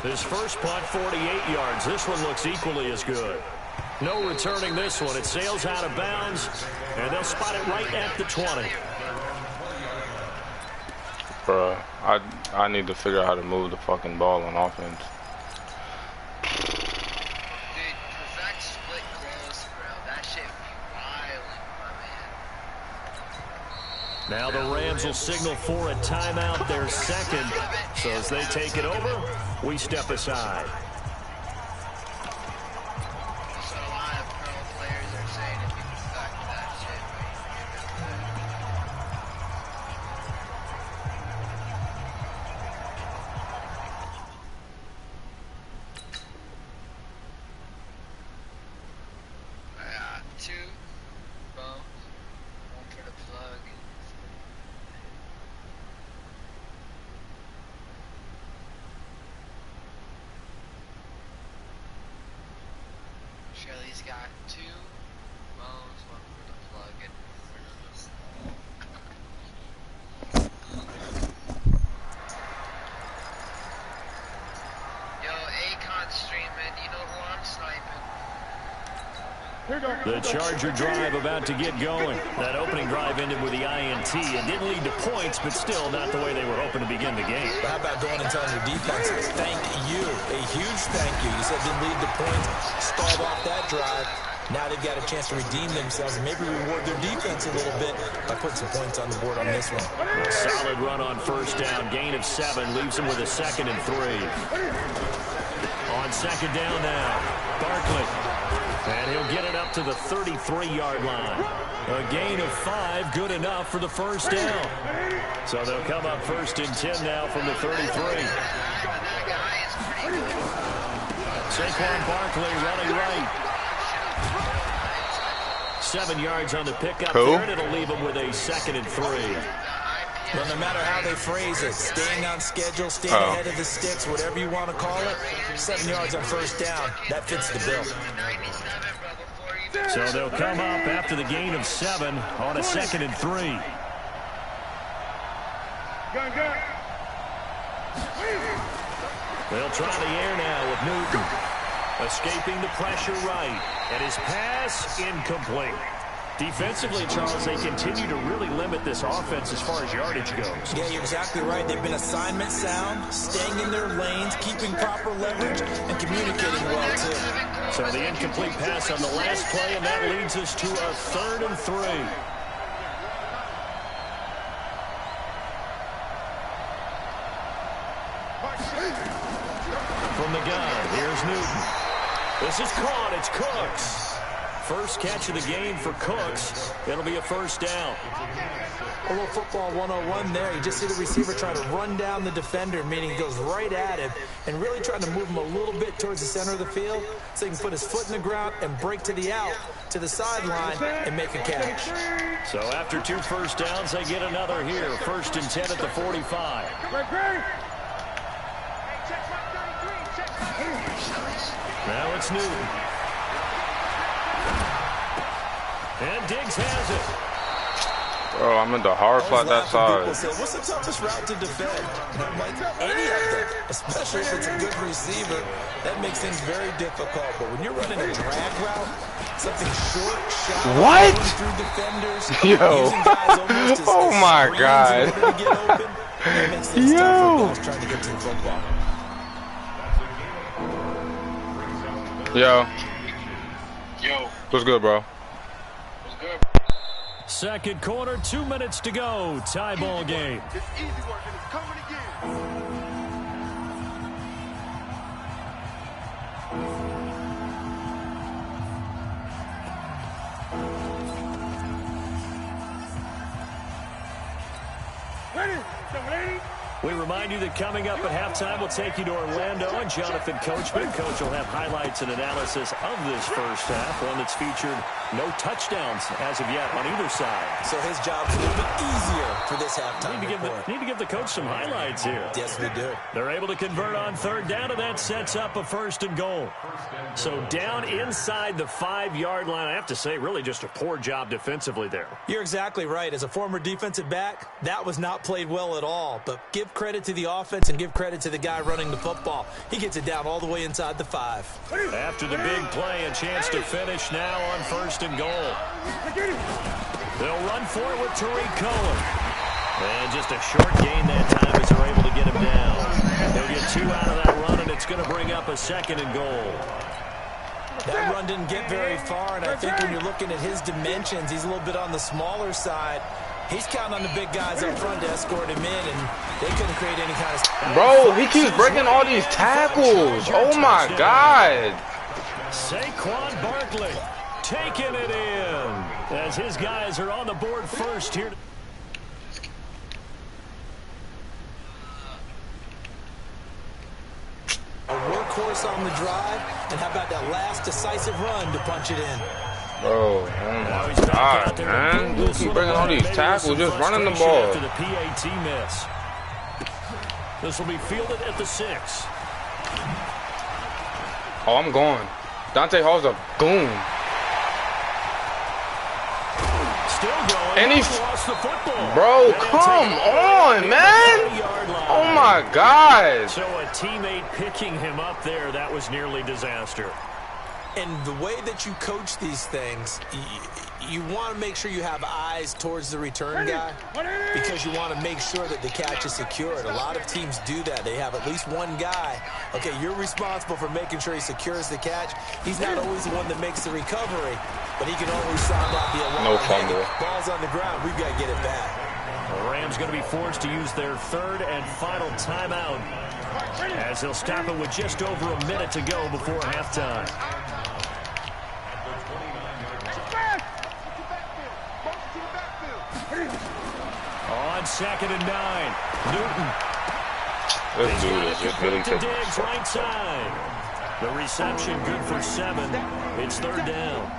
His first punt, 48 yards. This one looks equally as good. No returning this one. It sails out of bounds, and they'll spot it right at the 20. Bruh, I need to figure out how to move the fucking ball on offense. Now the Rams will signal for a timeout, their second. So as they take it over, we step aside. Shelly's got 2 bones, 1 for the plug, and yo, Akon streaming, you know who I'm sniping. The Charger drive about to get going. That opening drive ended with the INT. It didn't lead to points, but still not the way they were hoping to begin the game. But how about going and telling your defense, thank you, a huge thank you. You said didn't lead to points, stalled off that drive. Now they've got a chance to redeem themselves and maybe reward their defense a little bit by putting some points on the board on this one. A solid run on first down. Gain of 7 leaves them with a 2nd and 3. On second down now, Barkley. And he'll get it up to the 33-yard line. A gain of 5, good enough for the first down. So they'll come up 1st and 10 now from the 33. Saquon Barkley running right. 7 yards on the pickup there, and it'll leave them with a 2nd and 3. Well, no matter how they phrase it, staying on schedule, staying ahead of the sticks, whatever you want to call it, 7 yards on first down, that fits the bill. So they'll come up after the gain of 7 on a 2nd and 3. They'll try the air now with Newton. Escaping the pressure right. And his pass incomplete. Defensively, Charles, they continue to really limit this offense as far as yardage goes. Yeah, you're exactly right. They've been assignment sound, staying in their lanes, keeping proper leverage, and communicating well, too. So the incomplete pass on the last play, and that leads us to a 3rd and 3. From the gun, here's Newton. This is caught. It's Cooks. First catch of the game for Cooks. It'll be a first down. A little football 101 there. You just see the receiver try to run down the defender, meaning he goes right at him, and really trying to move him a little bit towards the center of the field so he can put his foot in the ground and break to the out, to the sideline, and make a catch. So after 2 first downs, they get another here. 1st and 10 at the 45. Now it's Newton. And Diggs has it. Bro, I'm in the hard spot that side. Say, what's the toughest route to defend? And I'm like, any of them, especially if it's a good receiver, that makes things very difficult. But when you're running a drag route, something short, shallow, what? Through defenders, yo, oh my God. Open, that makes things tough for guys trying to get to the football. Yo. Yo. What's good, bro? What's good? Second quarter, 2 minutes to go. Tie ball game. It's easy work and it's coming again. We remind you that coming up at halftime, we'll take you to Orlando and Jonathan Coachman. Coach will have highlights and analysis of this first half, one that's featured no touchdowns as of yet on either side. So his job's a little bit easier for this halftime. Need to give the coach some highlights here. Yes, we do. They're able to convert on 3rd down, and that sets up a 1st and goal. So down inside the 5-yard line, I have to say, really just a poor job defensively there. You're exactly right. As a former defensive back, that was not played well at all. But give credit to the offense and give credit to the guy running the football. He gets it down all the way inside the 5. After the big play, a chance to finish now on 1st and goal. They'll run for it with Tariq Cohen. And just a short gain that time as they're able to get him down. They'll get 2 out of that run, and it's going to bring up a 2nd and goal. That run didn't get very far, and I think when you're looking at his dimensions, he's a little bit on the smaller side. He's counting on the big guys up front to escort him in, and they couldn't create any kind of... Bro, he keeps breaking all these tackles. Oh, my God. Saquon Barkley taking it in as his guys are on the board first here. A workhorse on the drive, and how about that last decisive run to punch it in? Bro, oh my God, man. You keep bringing all these tackles, just running the ball. After the PAT miss. This will be fielded at the 6. Oh, I'm going. Dante Hall's a goon. Still going. And he's... lost the football. Bro, come on, man. Oh, my God. So a teammate picking him up there, that was nearly disaster. And the way that you coach these things, you want to make sure you have eyes towards the return guy because you want to make sure that the catch is secured. A lot of teams do that. They have at least one guy. Okay, you're responsible for making sure he secures the catch. He's not always the one that makes the recovery, but he can always sound out the alarm. No fumble. Ball's on the ground. We've got to get it back. The Rams going to be forced to use their 3rd and final timeout as they'll stop it with just over a minute to go before halftime. On 2nd and 9, Newton. This dude is just really to taking Diggs right side. The reception good for 7. It's 3rd down.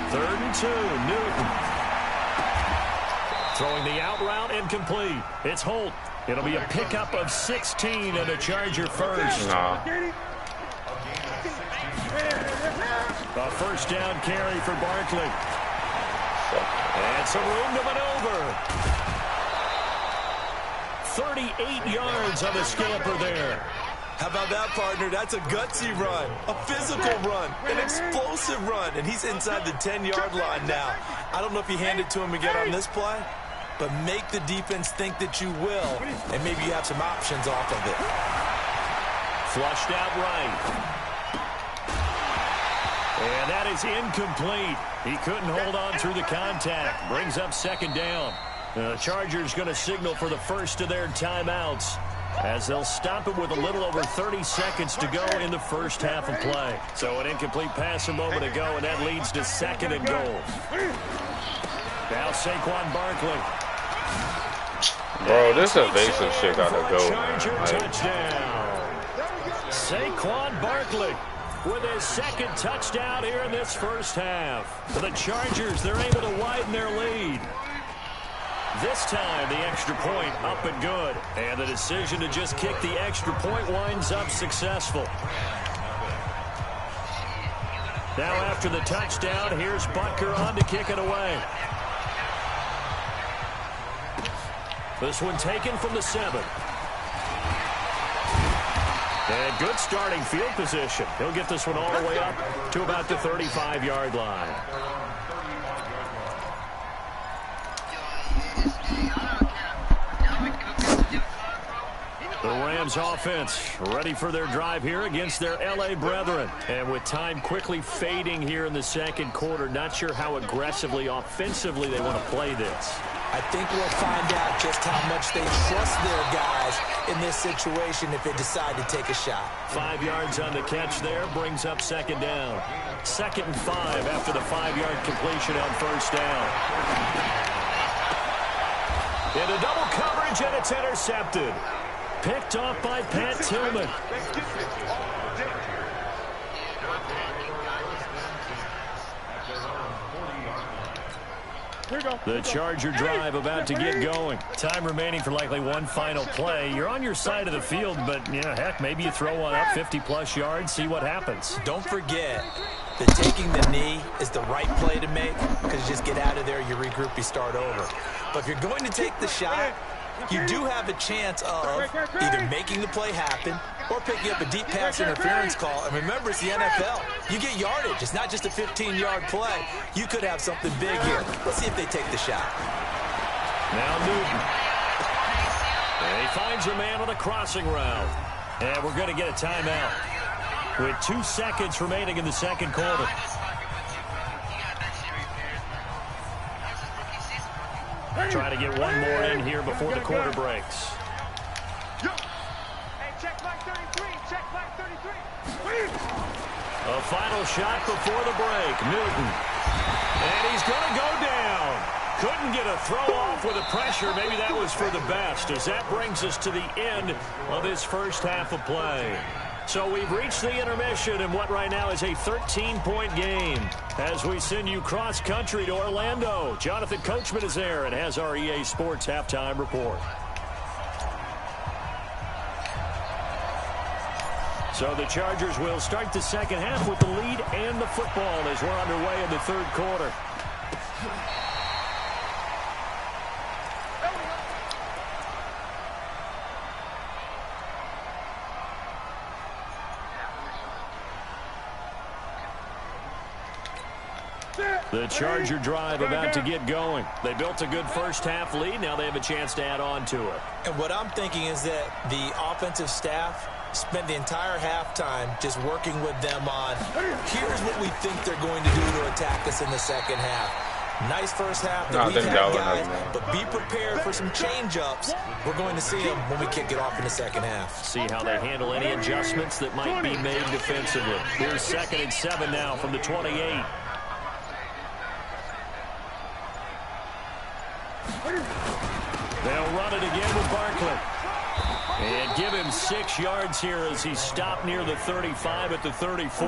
Third and 2, Newton. Throwing the out route incomplete. It's Holt. It'll be a pickup of 16 and a Charger first. Nah. A 1st down carry for Barkley. And some room to maneuver. 38 yards on the scamper there. How about that, partner? That's a gutsy run, a physical run, an explosive run, and he's inside the 10-yard line now. I don't know if you hand it to him again on this play, but make the defense think that you will, and maybe you have some options off of it. Flushed out right. And that is incomplete. He couldn't hold on through the contact. Brings up 2nd down. The Chargers going to signal for the first of their timeouts as they'll stop it with a little over 30 seconds to go in the first half of play. So an incomplete pass a moment ago, and that leads to 2nd and goal. Now Saquon Barkley. Bro, this evasive shit gotta go, man. Charger Like, touchdown. Saquon Barkley with his 2nd touchdown here in this first half. For the Chargers, they're able to widen their lead. This time, the extra point up and good. And the decision to just kick the extra point winds up successful. Now after the touchdown, here's Butker on to kick it away. This one taken from the 7. And good starting field position. He'll get this one all the way up to about the 35-yard line. The Rams offense ready for their drive here against their L.A. brethren. And with time quickly fading here in the 2nd quarter, not sure how aggressively, offensively they want to play this. I think we'll find out just how much they trust their guys in this situation if they decide to take a shot. 5 yards on the catch there brings up 2nd down. 2nd and 5 after the 5-yard completion on 1st down. Into double coverage, and it's intercepted. Picked off by Pat Tillman. The Charger drive about to get going. Time remaining for likely one final play. You're on your side of the field, but, yeah, heck, maybe you throw one up 50-plus yards, see what happens. Don't forget, that taking the knee is the right play to make because you just get out of there, you regroup, you start over. But if you're going to take the shot, you do have a chance of either making the play happen or picking up a deep pass interference call. And remember, it's the NFL. You get yardage. It's not just a 15-yard play. You could have something big here. Let's see if they take the shot. Now Newton. And he finds a man on a crossing route. And we're going to get a timeout with 2 seconds remaining in the second quarter. Try to get one more in here before the quarter breaks. A final shot before the break. Newton. And he's going to go down. Couldn't get a throw off with the pressure. Maybe that was for the best, as that brings us to the end of this first half of play. So we've reached the intermission in what right now is a 13-point game as we send you cross-country to Orlando. Jonathan Coachman is there and has our EA Sports halftime report. So the Chargers will start the second half with the lead and the football as we're underway in the third quarter. The Charger drive about to get going. They built a good first half lead. Now they have a chance to add on to it. And what I'm thinking is that the offensive staff spent the entire halftime just working with them on, here's what we think they're going to do to attack us in the second half. Nice first half that we've had, guys, but be prepared for some change-ups. We're going to see them when we kick it off in the second half. See how they handle any adjustments that might be made defensively. Here's 2nd and 7 now from the 28. They'll run it again with Barkley. And give him 6 yards here as he's stopped near the 35 at the 34.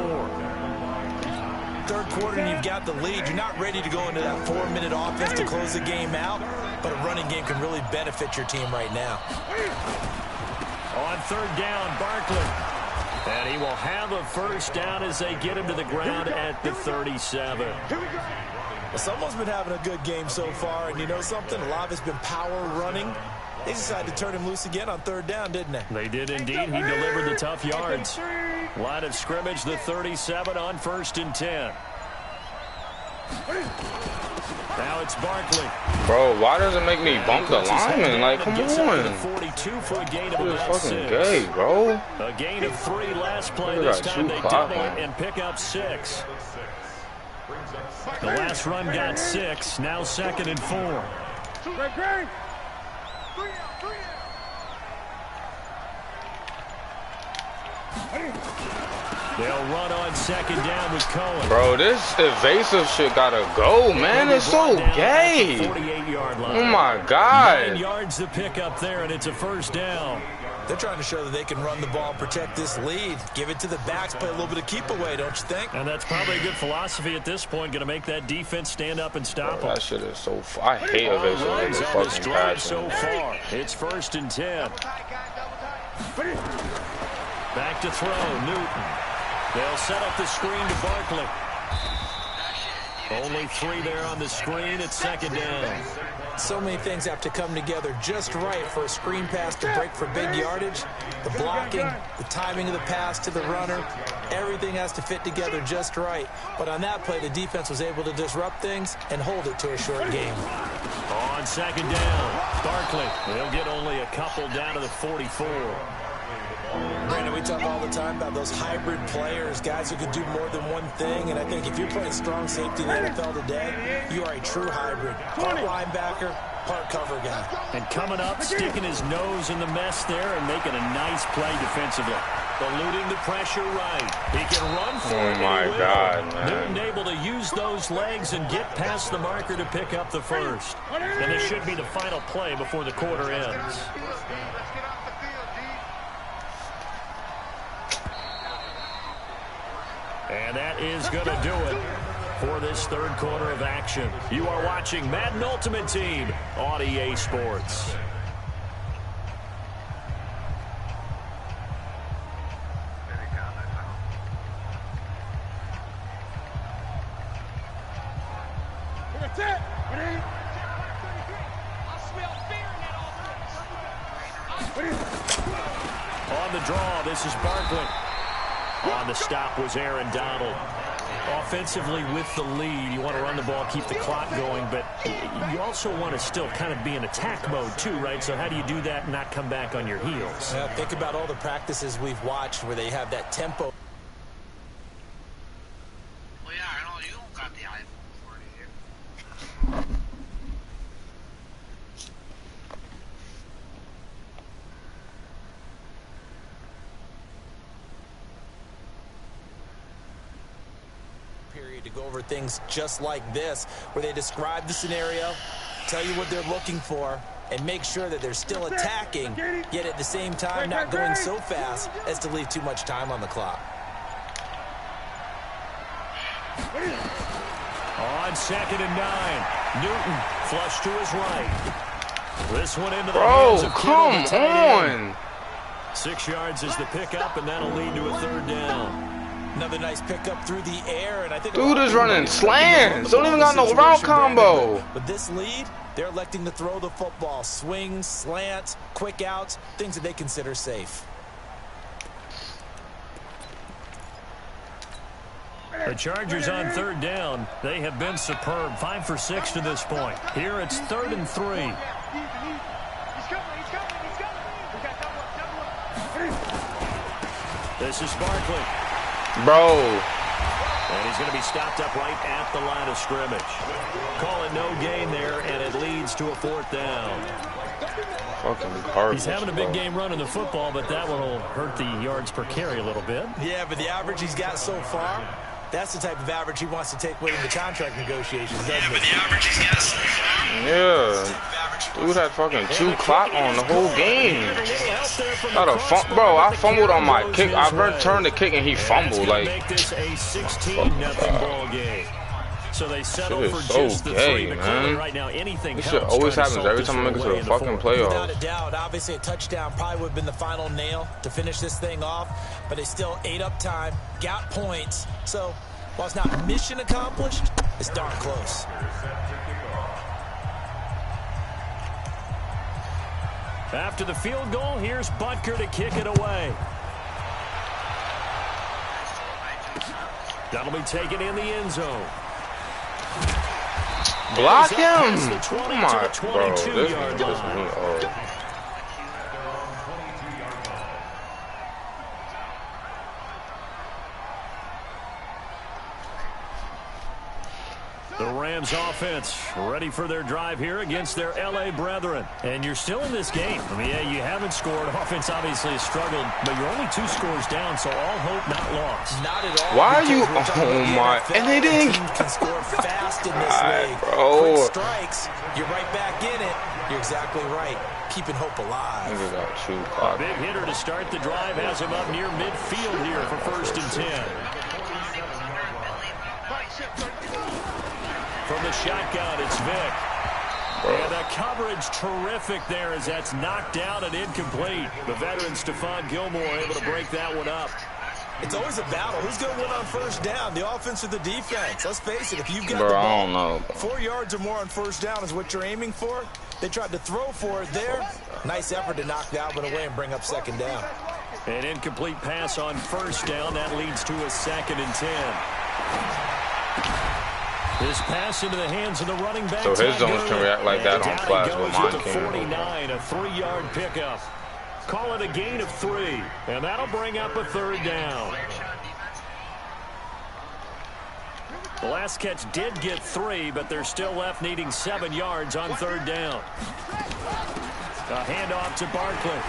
Third quarter and you've got the lead. You're not ready to go into that 4-minute offense to close the game out, but a running game can really benefit your team right now. On third down, Barkley. And he will have a first down as they get him to the ground at the 37. Well, someone's been having a good game so far, and you know something? A lot of it's been power running. They decided to turn him loose again on third down, didn't they? They did indeed. He delivered the tough yards. Line of scrimmage, the 37 on 1st and 10. Now it's Barkley. Bro, why does it make me bump the lineman? Like, come on. 42 for a gain of This is about fucking 6. gay, bro. A gain of 3 last play. This time they double it and pick up 6. The last run got 6. Now 2nd and 4. They'll run on 2nd down with Cohen. Bro, this evasive shit gotta go, man. It's so gay. 48-yard line. Oh my God. 9 yards to pick up there, and it's a first down. They're trying to show that they can run the ball and protect this lead. Give it to the backs, play a little bit of keep away, don't you think? And that's probably a good philosophy at this point. Going to make that defense stand up and stop them. That shit is so I hate evasive Runs on this fucking drive passing. so far. It's 1st and 10. Back to throw, Newton. They'll set up the screen to Barkley. Only 3 there on the screen. It's 2nd down. So many things have to come together just right for a screen pass to break for big yardage. The blocking, the timing of the pass to the runner, everything has to fit together just right. But on that play, the defense was able to disrupt things and hold it to a short game. On 2nd down, Barkley. They'll get only a couple down to the 44. Brandon, we talk all the time about those hybrid players, guys who can do more than one thing, and I think if you're playing strong safety in the NFL today, you are a true hybrid. Part linebacker, part cover guy. And coming up, sticking his nose in the mess there and making a nice play defensively. Eluding the pressure right. He can run for it. Oh my God, man. Newton able to use those legs and get past the marker to pick up the first. And this should be the final play before the quarter ends. And that is going to do it for this third quarter of action. You are watching Madden Ultimate Team on EA Sports. On the draw, this is Barkley. On the stop was Aaron Donald. Offensively with the lead, you want to run the ball, keep the clock going, but you also want to still kind of be in attack mode too, right? So how do you do that and not come back on your heels? Yeah, think about all the practices we've watched where they have that tempo. Well, yeah, I know you don't got the iPhone 40 here. To go over things just like this, where they describe the scenario, tell you what they're looking for, and make sure that they're still attacking, yet at the same time not going so fast as to leave too much time on the clock. On 2nd and 9, Newton flush to his right. This one into the Bro, hands of come Kittle, the tight end. on. 6 yards is the pickup, and that'll lead to a 3rd down. Another nice pickup through the air, and I think Dude is running slants. Don't even got no route combo. With this lead, they're electing to throw the football. Swings, slants, quick outs, things that they consider safe. The Chargers on 3rd down. They have been superb. 5 for 6 to this point. Here it's 3rd and 3. He's coming. We got double up. This is Barkley. Bro. And he's going to be stopped up right at the line of scrimmage. Call it no gain there, and it leads to a 4th down. Fucking garbage. He's having a big game running the football, but that one will hurt the yards per carry a little bit. Yeah, but the average he's got so far, that's the type of average he wants to take with him in the contract negotiations, doesn't it? The average he's got so far. Yeah. Dude had fucking 2 clock on the whole game. Bro, I fumbled on my kick. I returned the kick and he fumbled. Like, make this a 16-0 ball game. So they settle shit for is so just the gay, 3, but clearly man. right now anything this shit helps always trying to happens salt every this time I one make it to away the in fucking fourth. Without a playoffs. doubt, obviously a touchdown probably would have been the final nail to finish this thing off, but they still ate up time, got points. So while it's not mission accomplished, it's darn close. After the field goal, here's Butker to kick it away. That'll be taken in the end zone. Block him! The 20 Come to on, the bro. 22-yard This line. me. The Rams offense ready for their drive here against their L.A. brethren. And you're still in this game. I mean, yeah, you haven't scored. Offense obviously has struggled, but you're only 2 scores down, so all hope not lost. Not at all. Why are you? Because we're talking Oh my! NFL, And they didn't. teams can score fast in this God, league. bro. Quick strikes, you're right back in it. You're exactly right. Keeping hope alive. Nigga got 2 A clock. big hitter to start the drive has him up near midfield here for 1st and 10. From the shotgun, it's Vic. And the coverage terrific there as that's knocked out and incomplete. The veteran Stephon Gilmore able to break that one up. It's always a battle. Who's going to win on 1st down, the offense or the defense? Let's face it, if you've got Bro, the I ball, don't know. 4 yards or more on 1st down is what you're aiming for. They tried to throw for it there. Nice effort to knock that one away and bring up 2nd down. An incomplete pass on 1st down. That leads to a 2nd and 10. This pass into the hands of the running back. So his zones can react like that on flats, but mine can't. 49, a 3-yard pickup. Call it a gain of 3, and that'll bring up a 3rd down. The last catch did get 3, but they're still left needing 7 yards on 3rd down. A handoff to Barkley.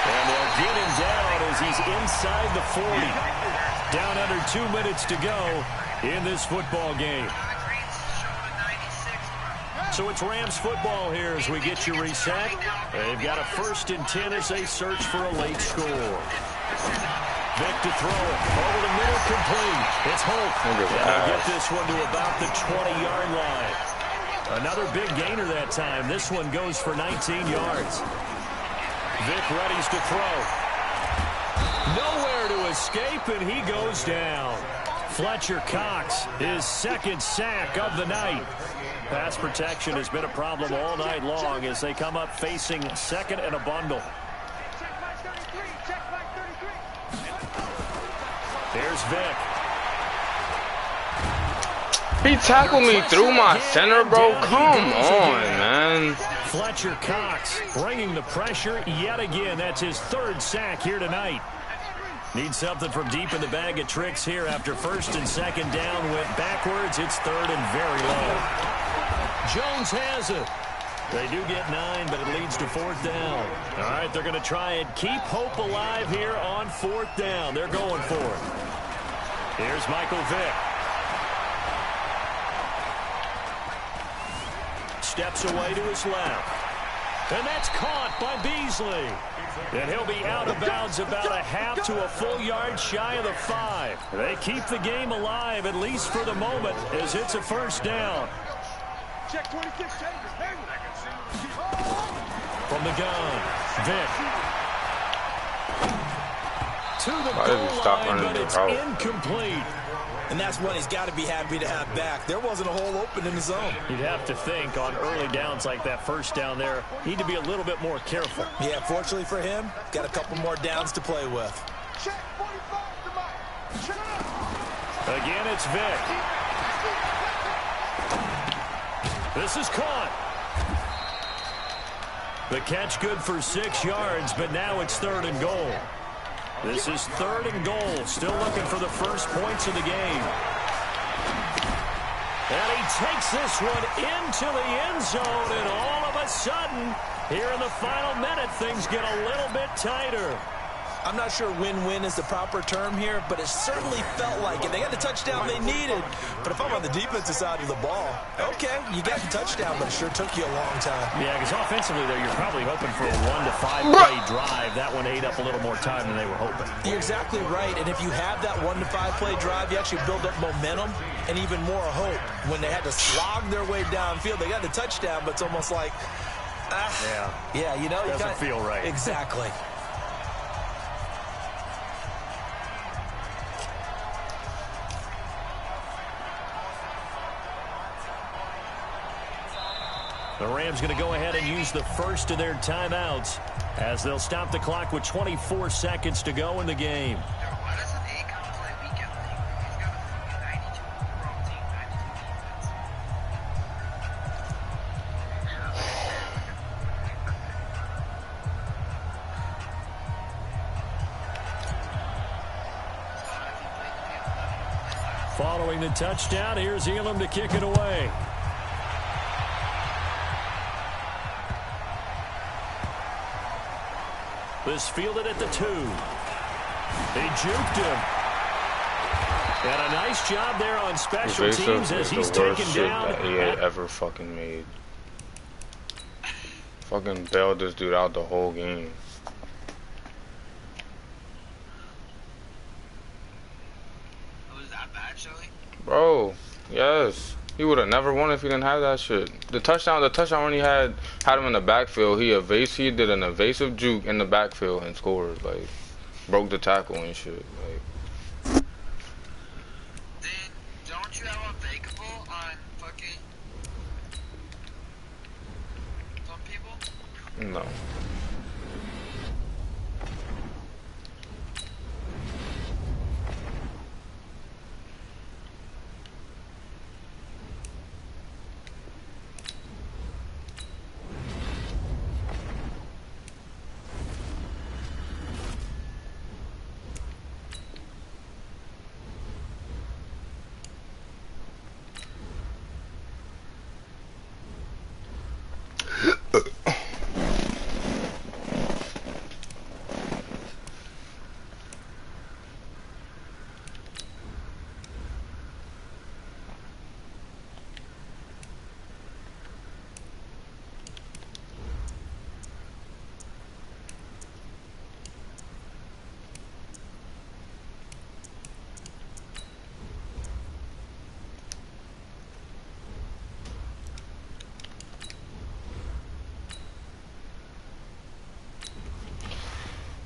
And they'll get him down as he's inside the 40. Down under 2 minutes to go in this football game. So it's Rams football here as we get you reset. They've got a 1st and 10 as they search for a late score. Vic to throw it. Over the middle, complete. It's Holt. And they'll get this one to about the 20-yard line. Another big gainer that time. This one goes for 19 yards. Vic readies to throw. Nowhere to escape, and he goes down. Fletcher Cox, his second sack of the night. Pass protection has been a problem all night long as they come up facing second and a bundle. Check back 33. Check back 33. Here's Vick. He tackled me through my center, bro. Come on, man. Fletcher Cox bringing the pressure yet again. That's his third sack here tonight. Needs something from deep in the bag of tricks here after first and second down went backwards. It's third and very low. Jones has it. They do get 9, but it leads to fourth down. All right, they're going to try and keep hope alive here on fourth down. They're going for it. Here's Michael Vick. Steps away to his left. And that's caught by Beasley. And he'll be out of bounds about a half to a full yard shy of the 5. They keep the game alive, at least for the moment, as it's a first down. Check 26. From the gun, Vick. To the Why did he goal stop line, running but the it's route? incomplete. And that's one he's got to be happy to have back. There wasn't a hole open in the zone. You'd have to think on early downs like that first down there, need to be a little bit more careful. Yeah, fortunately for him, got a couple more downs to play with. Check 45 to Mike. Check. Again, it's Vick. This is caught. The catch good for 6 yards, but now it's third and goal. This is third and goal. Still looking for the first points of the game. And he takes this one into the end zone, and all of a sudden, here in the final minute, things get a little bit tighter. I'm not sure win-win is the proper term here, but it certainly felt like it. They got the touchdown they needed. But if I'm on the defensive side of the ball, okay, you got the touchdown, but it sure took you a long time. Yeah, because offensively there, you're probably hoping for a 1 to 5 play drive. That one ate up a little more time than they were hoping. You're exactly right, and if you have that 1 to 5 play drive, you actually build up momentum and even more hope. When they had to slog their way downfield, they got the touchdown, but it's almost like, yeah, you know, Doesn't feel right. Exactly. The Rams going to go ahead and use the first of their timeouts as they'll stop the clock with 24 seconds to go in the game. Why doesn't Akon play weekend league? He's got a fucking 92 overall team, 92. Following the touchdown, here's Elam to kick it away. This fielded at the 2. They juked him. And a nice job there on special teams as he's taken down. That EA ever fucking made. Fucking bailed this dude out the whole game. Was that bad, Shelly? Bro, yes. He would have never won if he didn't have that shit. The touchdown when he had him in the backfield, he did an evasive juke in the backfield and scored. Like, broke the tackle and shit. Like, Don't you have a fakeable on fucking some people? no.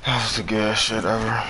That's the gayest shit ever.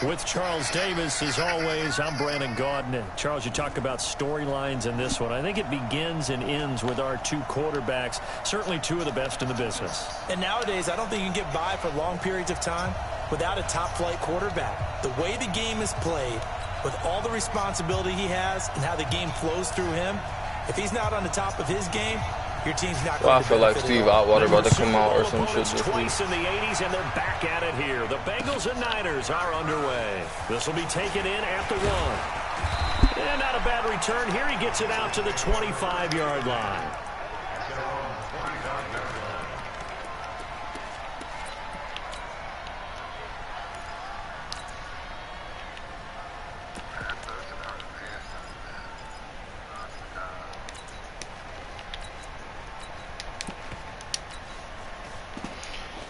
With Charles Davis, as always, I'm Brandon Gaudin. Charles, you talk about storylines in this one. I think it begins and ends with our two quarterbacks, certainly two of the best in the business. And nowadays, I don't think you can get by for long periods of time without a top-flight quarterback. The way the game is played, with all the responsibility he has and how the game flows through him, if he's not on the top of his game, your team's not going Well, I to feel like benefit Steve at all. Atwater about to come out or some shit Opponents this week. twice in the 80s, and they're back at it here. The Bengals and Niners are underway. This will be taken in at the 1. And not a bad return here. He gets it out to the 25-yard line.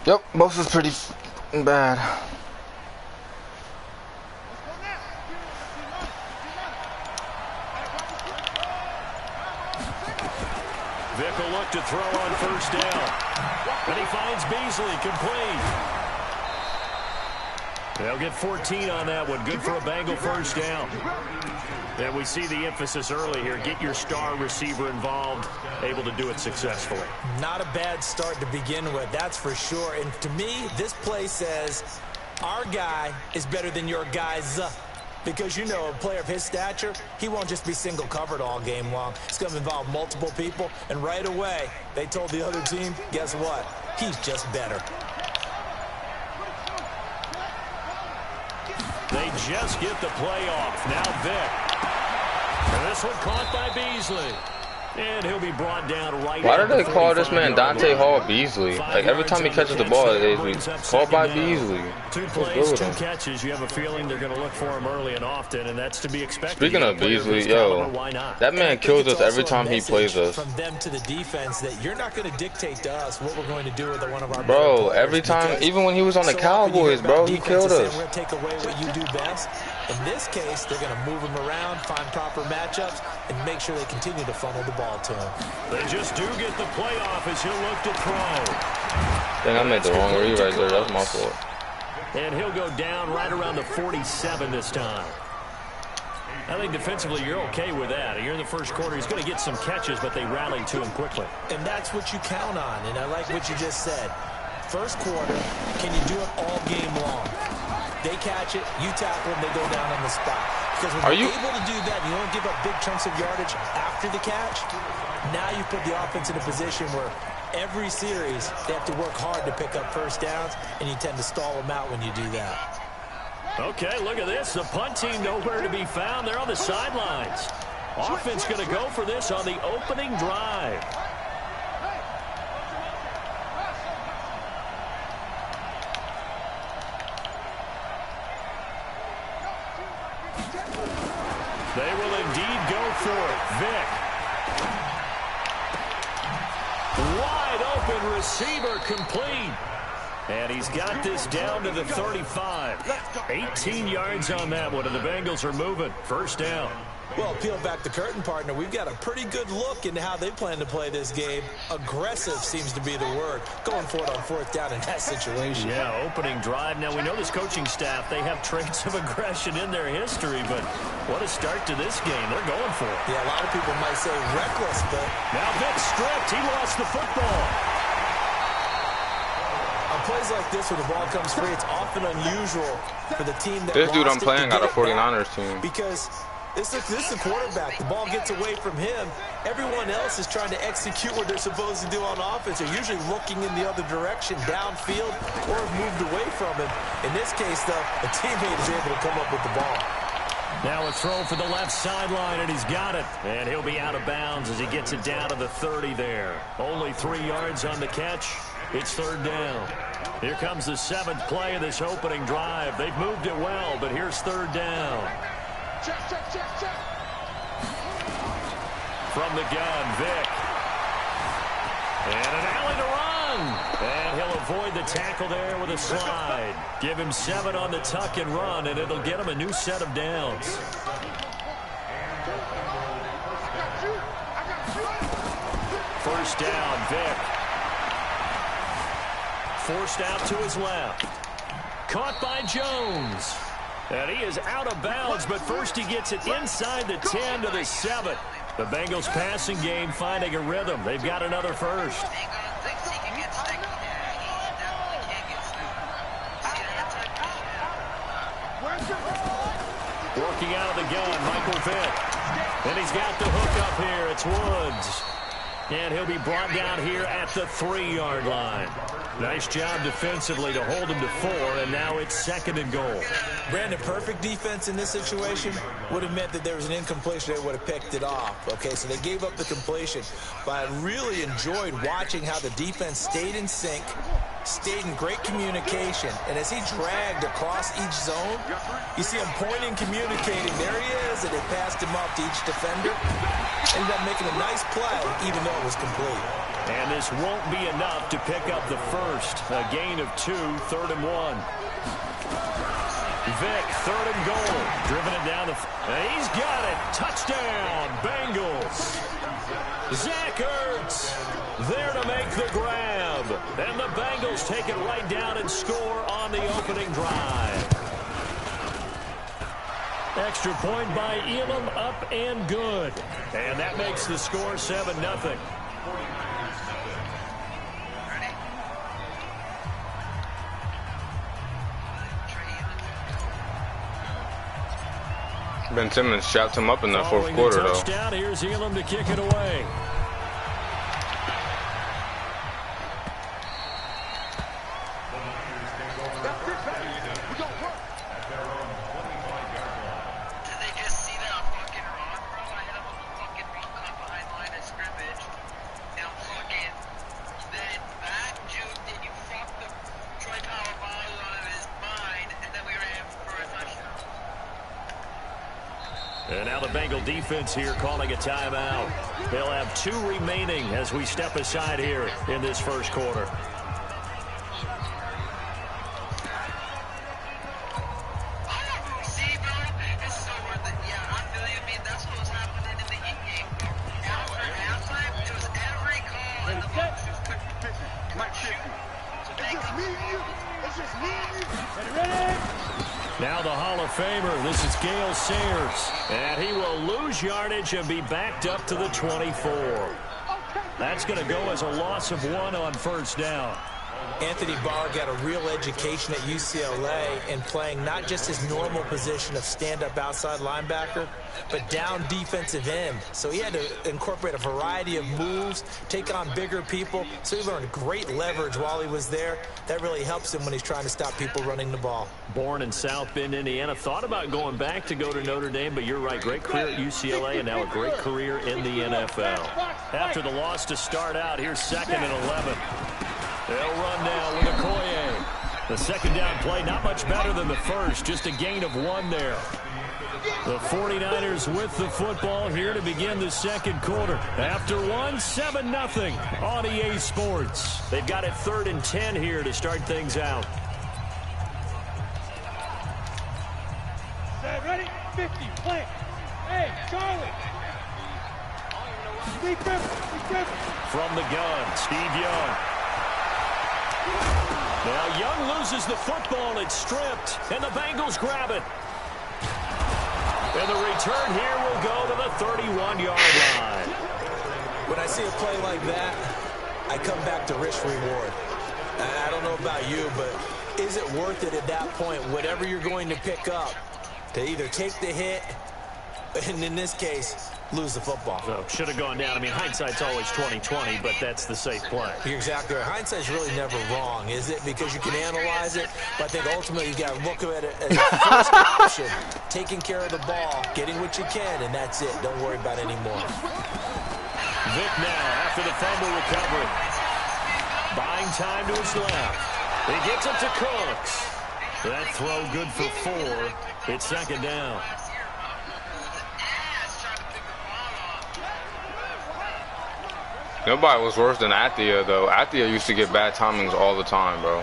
Yep, most is pretty bad. Vick will look to throw on first down. And he finds Beasley complete. They'll get 14 on that one. Good for a Bengal first down. And we see the emphasis early here. Get your star receiver involved. Able to do it successfully. Not a bad start to begin with, that's for sure. And to me, this play says our guy is better than your guy's. Because, you know, a player of his stature, he won't just be single covered all game long. It's going to involve multiple people. And right away, they told the other team, guess what? He's just better. They just get the play off. Now Vick. And this one caught by Beasley. And he'll be brought down right. Why do they call this man Dante Hall Beasley? Like every time he catches the ball, it's called by Beasley. Two plays, two catches. You have a feeling they're going to look for him early and often, and that's to be expected. Speaking of Beasley, yo, that man kills us every time he plays us. From them to the defense that you're not going to dictate to us what we're going to do with one of our bro. Every time, even when he was on the Cowboys, bro, he killed us. We're going to take away what you do best. In this case, they're going to move him around, find proper matchups, and make sure they continue to funnel the ball to him. They just do get the playoff as he'll look to throw. Dang, I made the wrong read right there. That's my fault. And he'll go down right around the 47 this time. I think defensively you're okay with that. You're in the first quarter. He's going to get some catches, but they rally to him quickly. And that's what you count on, and I like what you just said. First quarter, can you do it all game long? They catch it, you tackle them, they go down on the spot. Because when you're able to do that, you don't give up big chunks of yardage after the catch. Now you put the offense in a position where every series they have to work hard to pick up first downs, and you tend to stall them out when you do that. Okay, look at this. The punt team nowhere to be found. They're on the sidelines. Offense going to go for this on the opening drive. They will indeed go for it. Vick. Wide open receiver complete. And he's got this down to the 35. 18 yards on that one, and the Bengals are moving. First down. Well, peel back the curtain, partner. We've got a pretty good look into how they plan to play this game. Aggressive seems to be the word. Going for it on fourth down in that situation. Yeah, opening drive. Now, we know this coaching staff, they have traits of aggression in their history, but what a start to this game. They're going for it. Yeah, a lot of people might say reckless, but... Now Vick stripped. He lost the football. On plays like this where the ball comes free, it's often unusual for the team that this dude I'm lost it playing to got a get it 49ers back. team. Because this is the quarterback. The ball gets away from him. Everyone else is trying to execute what they're supposed to do on offense. They're usually looking in the other direction, downfield, or have moved away from him. In this case, though, a teammate is able to come up with the ball. Now a throw for the left sideline, and he's got it. And he'll be out of bounds as he gets it down to the 30 there. Only 3 yards on the catch. It's third down. Here comes the 7th play of this opening drive. They've moved it well, but here's third down. Check, check, check, check. From the gun, Vick. And an alley to run. And he'll avoid the tackle there with a slide. Give him 7 on the tuck and run, and it'll get him a new set of downs. First down, Vick. Forced out to his left. Caught by Jones. And he is out of bounds, but first he gets it inside the 10 to the 7. The Bengals passing game finding a rhythm. They've got another first. Working out of the gun, Michael Vick. And he's got the hook up here. It's Woods. And he'll be brought down here at the 3-yard line. Nice job defensively to hold him to 4, and now it's 2nd and goal. Brandon, perfect defense in this situation would have meant that there was an incompletion. They would have picked it off. Okay, so they gave up the completion. But I really enjoyed watching how the defense stayed in sync, stayed in great communication. And as he dragged across each zone, you see him pointing, communicating. There he is, and they passed him off to each defender. Ended up making a nice play, even though it was complete. And this won't be enough to pick up the first. A gain of 2, 3rd and 1. Vick, 3rd and goal. Driven it down the... And he's got it. Touchdown, Bengals. Zach Ertz there to make the grab. And the Bengals take it right down and score on the opening drive. Extra point by Elam, up and good. And that makes the score 7-0. Ben Simmons chopped him up in that fourth quarter, though. Touchdown, here's Elam to kick it away. And now the Bengal defense here calling a timeout. They'll have 2 remaining as we step aside here in this first quarter. Now the Hall of Famer, this is Gale Sayers. And he will lose yardage and be backed up to the 24. That's going to go as a loss of 1 on first down. Anthony Barr got a real education at UCLA in playing not just his normal position of stand-up outside linebacker, but down defensive end. So he had to incorporate a variety of moves, take on bigger people. So he learned great leverage while he was there. That really helps him when he's trying to stop people running the ball. Born in South Bend, Indiana. Thought about going back to go to Notre Dame, but you're right. Great career at UCLA and now a great career in the NFL. After the loss to start out, here's 2nd and 11. They'll run now with Okoye. The second down play, not much better than the first, just a gain of 1 there. The 49ers with the football here to begin the second quarter. After 1, 7-0 on EA Sports. They've got it 3rd and 10 here to start things out. Ready? 50, play. Hey, Charlie. From the gun, Steve Young. Now Young loses the football. It's stripped, and the Bengals grab it. And the return here will go to the 31-yard line. When I see a play like that, I come back to risk-reward. I don't know about you, but is it worth it at that point, whatever you're going to pick up, to either take the hit, and in this case, lose the football? So should have gone down. I mean, hindsight's always 20/20, but that's the safe play. You're exactly right. Hindsight's really never wrong, is it? Because you can analyze it, but I think ultimately you got to look at it as a first option. Taking care of the ball, getting what you can, and that's it. Don't worry about it anymore. Vick now after the fumble recovery. Buying time to his left. He gets it to Cooks. That throw good for 4. It's 2nd down. Nobody was worse than Athia, though. Athia used to get bad timings all the time, bro.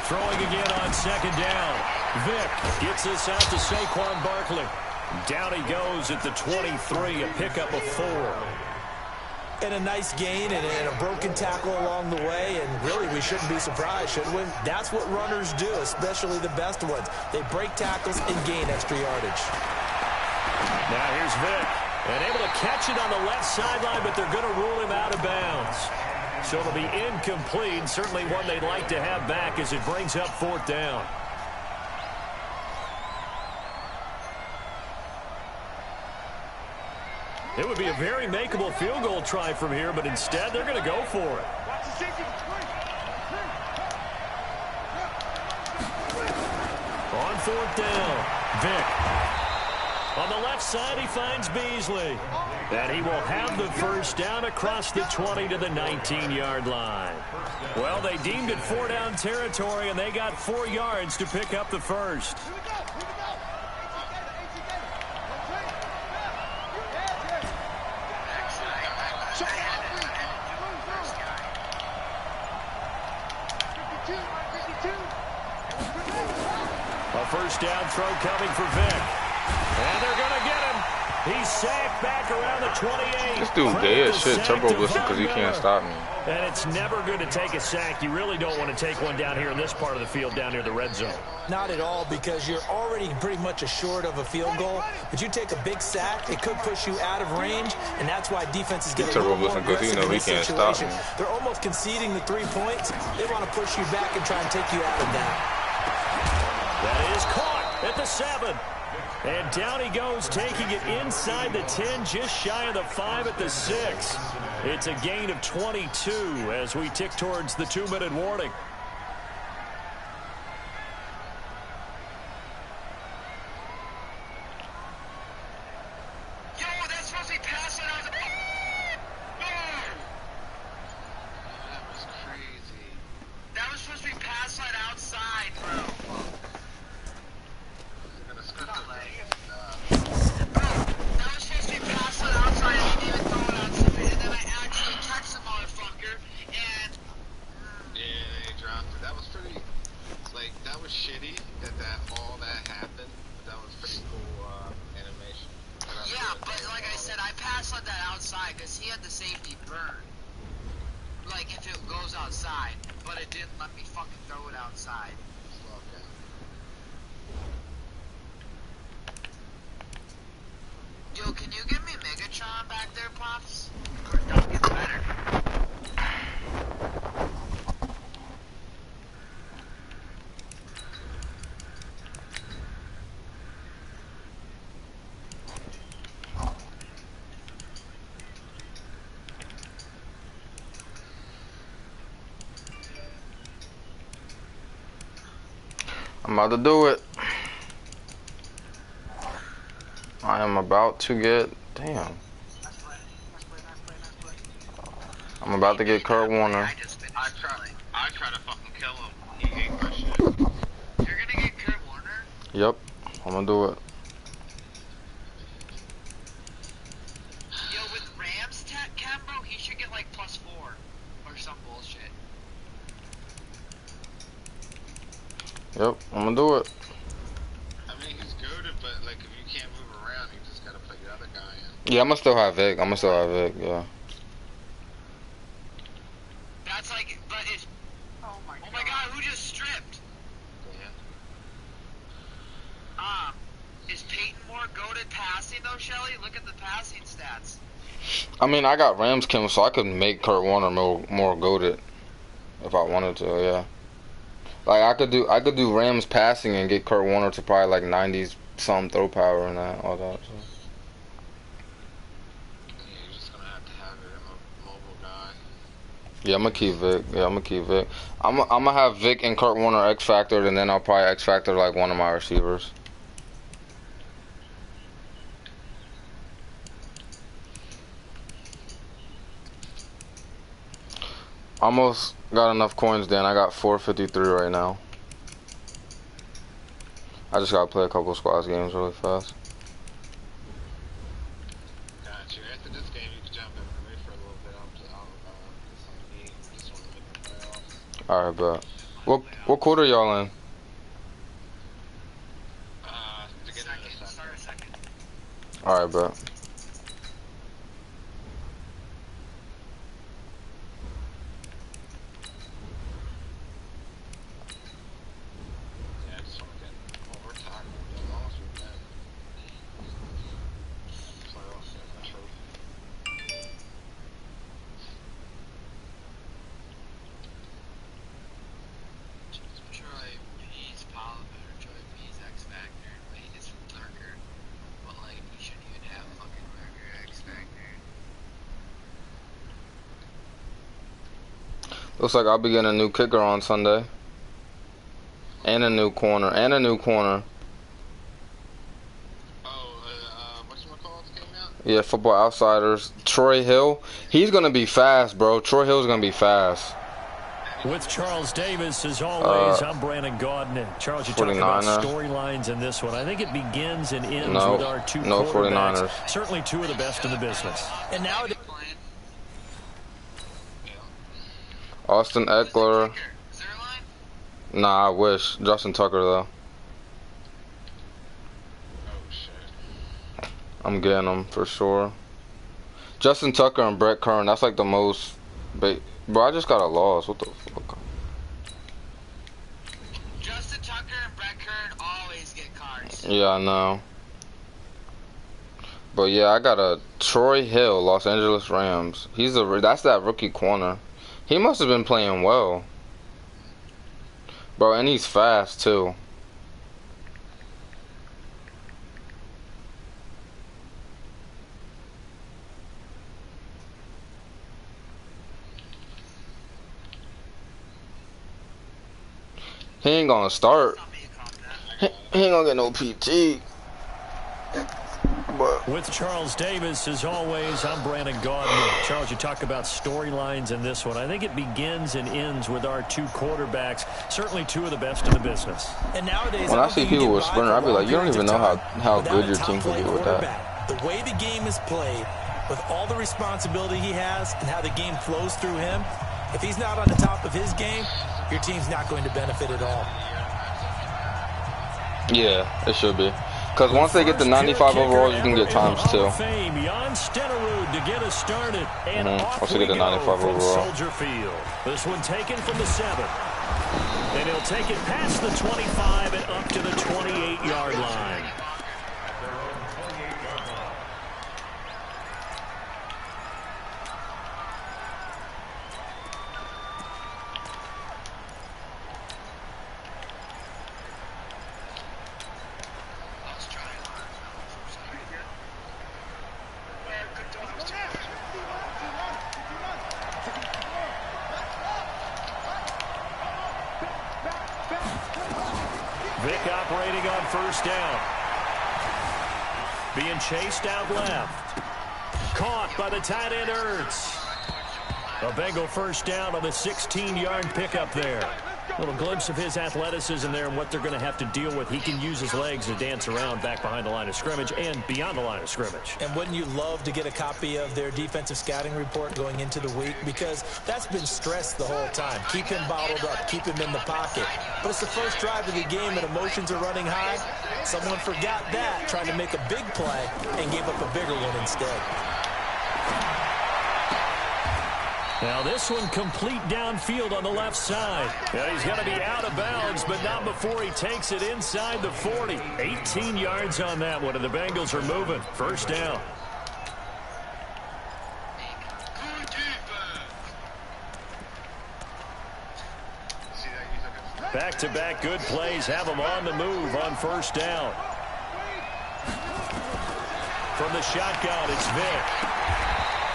Throwing again on 2nd down. Vick gets this out to Saquon Barkley. Down he goes at the 23, a pickup of 4. And a nice gain and a broken tackle along the way, and really we shouldn't be surprised, should we? That's what runners do, especially the best ones. They break tackles and gain extra yardage. Now here's Vick, and able to catch it on the left sideline, but they're going to rule him out of bounds. So it'll be incomplete, certainly one they'd like to have back as it brings up 4th down. It would be a very makeable field goal try from here, but instead they're going to go for it. On 4th down, Vick. On the left side, he finds Beasley. And he will have the first down across the 20 to the 19-yard line. Well, they deemed it 4-down territory, and they got 4 yards to pick up the first. A first down throw coming for Vick. And they're going to get him. He's sacked back around the 28. This dude gay as shit, turbo whistle, because he can't stop me. And it's never good to take a sack. You really don't want to take one down here in this part of the field, down near the red zone. Not at all, because you're already pretty much assured of a field goal. But you take a big sack, it could push you out of range, and that's why defenses get a little more aggressive in this situation. They're almost conceding the 3 points. They want to push you back and try and take you out of that. That is caught at the 7. And down he goes, taking it inside the 10, just shy of the 5 at the 6. It's a gain of 22 as we tick towards the 2-minute warning. Yo, that's supposed to be passing out the... No! That was crazy. That was supposed to be passed right outside, bro. That was supposed to be passed right outside. I didn't even throw it outside. And then I actually touched the motherfucker, and... Yeah, they dropped it. That was pretty... Like, that was shitty that all that happened. But that was pretty cool animation. Yeah, but like I said, I passed on that outside because he had the safety burn. Like, if it goes outside. But it didn't let me fucking throw it outside. Okay. Yo, can you give me Megatron back there, Pops? Or don't get better. I'm about to do it. I am about to get... Damn. I'm about to get Kurt Warner. I try to fucking kill him. He ate my shit. You're gonna get Kurt Warner? Yep. I'm gonna do it. Yo, with Rams Cambo, he should get like +4 or some bullshit. Yep. I'm gonna do it. I mean, he's goated, but like if you can't move around, you just gotta put the other guy in. Yeah, I'm gonna still have Vic. Yeah. That's like, but it's... Oh my god, who just stripped? Yeah. Is Peyton Moore goated passing though, Shelly? Look at the passing stats. I mean, I got Rams Kim, so I could make Kurt Warner more goated if I wanted to. Yeah. Like I could do Rams passing and get Kurt Warner to probably like 90s some throw power and that all that. So. Yeah, you're just gonna have to have a mobile guy. Yeah, I'm gonna keep Vic. I'm gonna have Vic and Kurt Warner X factored, and then I'll probably X factor like one of my receivers. Almost got enough coins, Dan. I got 453 right now. I just gotta play a couple of squads games really fast. Got you. After this game, you can jump in for me for a little bit. I'll get some games. Just want to make the playoffs. Alright, bet. What quarter y'all in? To get in the second. Alright, bet. Looks like I'll be getting a new kicker on Sunday. And a new corner. And a new corner. Whatchamacallit came out? Yeah, Football Outsiders. Troy Hill. He's going to be fast, bro. Troy Hill's going to be fast. With Charles Davis, as always, I'm Brandon Gaudin. And Charles, you talked about storylines in this one. I think it begins and ends with our two quarterbacks. 49ers. Certainly two of the best in the business. And now Austin Eckler. Is there a line? Nah, I wish. Justin Tucker, though. Oh shit. I'm getting him for sure. Justin Tucker and Brett Kern. That's like the most... Bro, I just got a loss. What the fuck? Justin Tucker and Brett Kern always get cards. Yeah, I know. But yeah, I got a Troy Hill, Los Angeles Rams. That's that rookie corner. He must have been playing well. Bro, and he's fast too. He ain't gonna start. He ain't gonna get no PT. But with Charles Davis, as always, I'm Brandon Gaudin. Charles, you talk about storylines in this one. I think it begins and ends with our two quarterbacks. Certainly two of the best in the business. And nowadays, when I see people with sprinter, I'd be like, you don't even know how good your team can be with that. The way the game is played, with all the responsibility he has and how the game flows through him, if he's not on the top of his game, your team's not going to benefit at all. Yeah, it should be. Because once they get the 95 overall, you can get times 2. Jan Stenerud to get us started. And once they get the 95 overall. Soldier Field. This one taken from the 7. And he'll take it past the 25 and up to the 28-yard line. Vick operating on first down. Being chased out left. Caught by the tight end Ertz. A Bengal first down on the 16-yard pickup there. A little glimpse of his athleticism there and what they're going to have to deal with. He can use his legs to dance around back behind the line of scrimmage and beyond the line of scrimmage. And wouldn't you love to get a copy of their defensive scouting report going into the week? Because that's been stressed the whole time. Keep him bottled up. Keep him in the pocket. But it's the first drive of the game and emotions are running high. Someone forgot that, trying to make a big play and gave up a bigger one instead. Now this one complete downfield on the left side. And he's going to be out of bounds, but not before he takes it inside the 40. 18 yards on that one, and the Bengals are moving. First down. Back-to-back good plays have them on the move on first down. From the shotgun, it's Vick.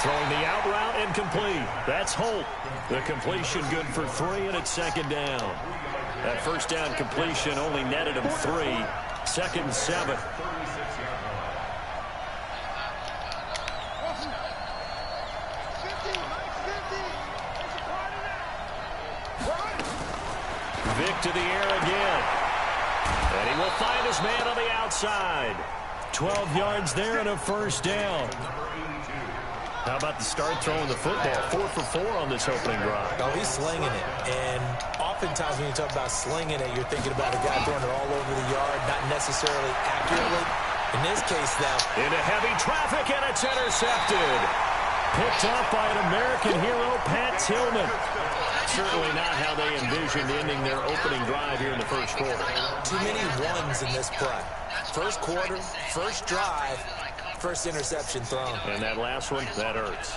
Throwing the out route and complete. That's Holt. The completion good for 3, and it's second down. That first down completion only netted him 3. Second and 7. Vick to the air again. And he will find his man on the outside. 12 yards there and a first down. How about the start throwing the football? 4 for 4 on this opening drive. Oh, he's slinging it. And oftentimes when you talk about slinging it, you're thinking about a guy throwing it all over the yard, not necessarily accurately. In this case, though, into heavy traffic, and it's intercepted. Picked up by an American hero, Pat Tillman. Certainly not how they envisioned ending their opening drive here in the first quarter. Too many ones in this play. First quarter, first drive, first interception thrown. And that last one, that hurts.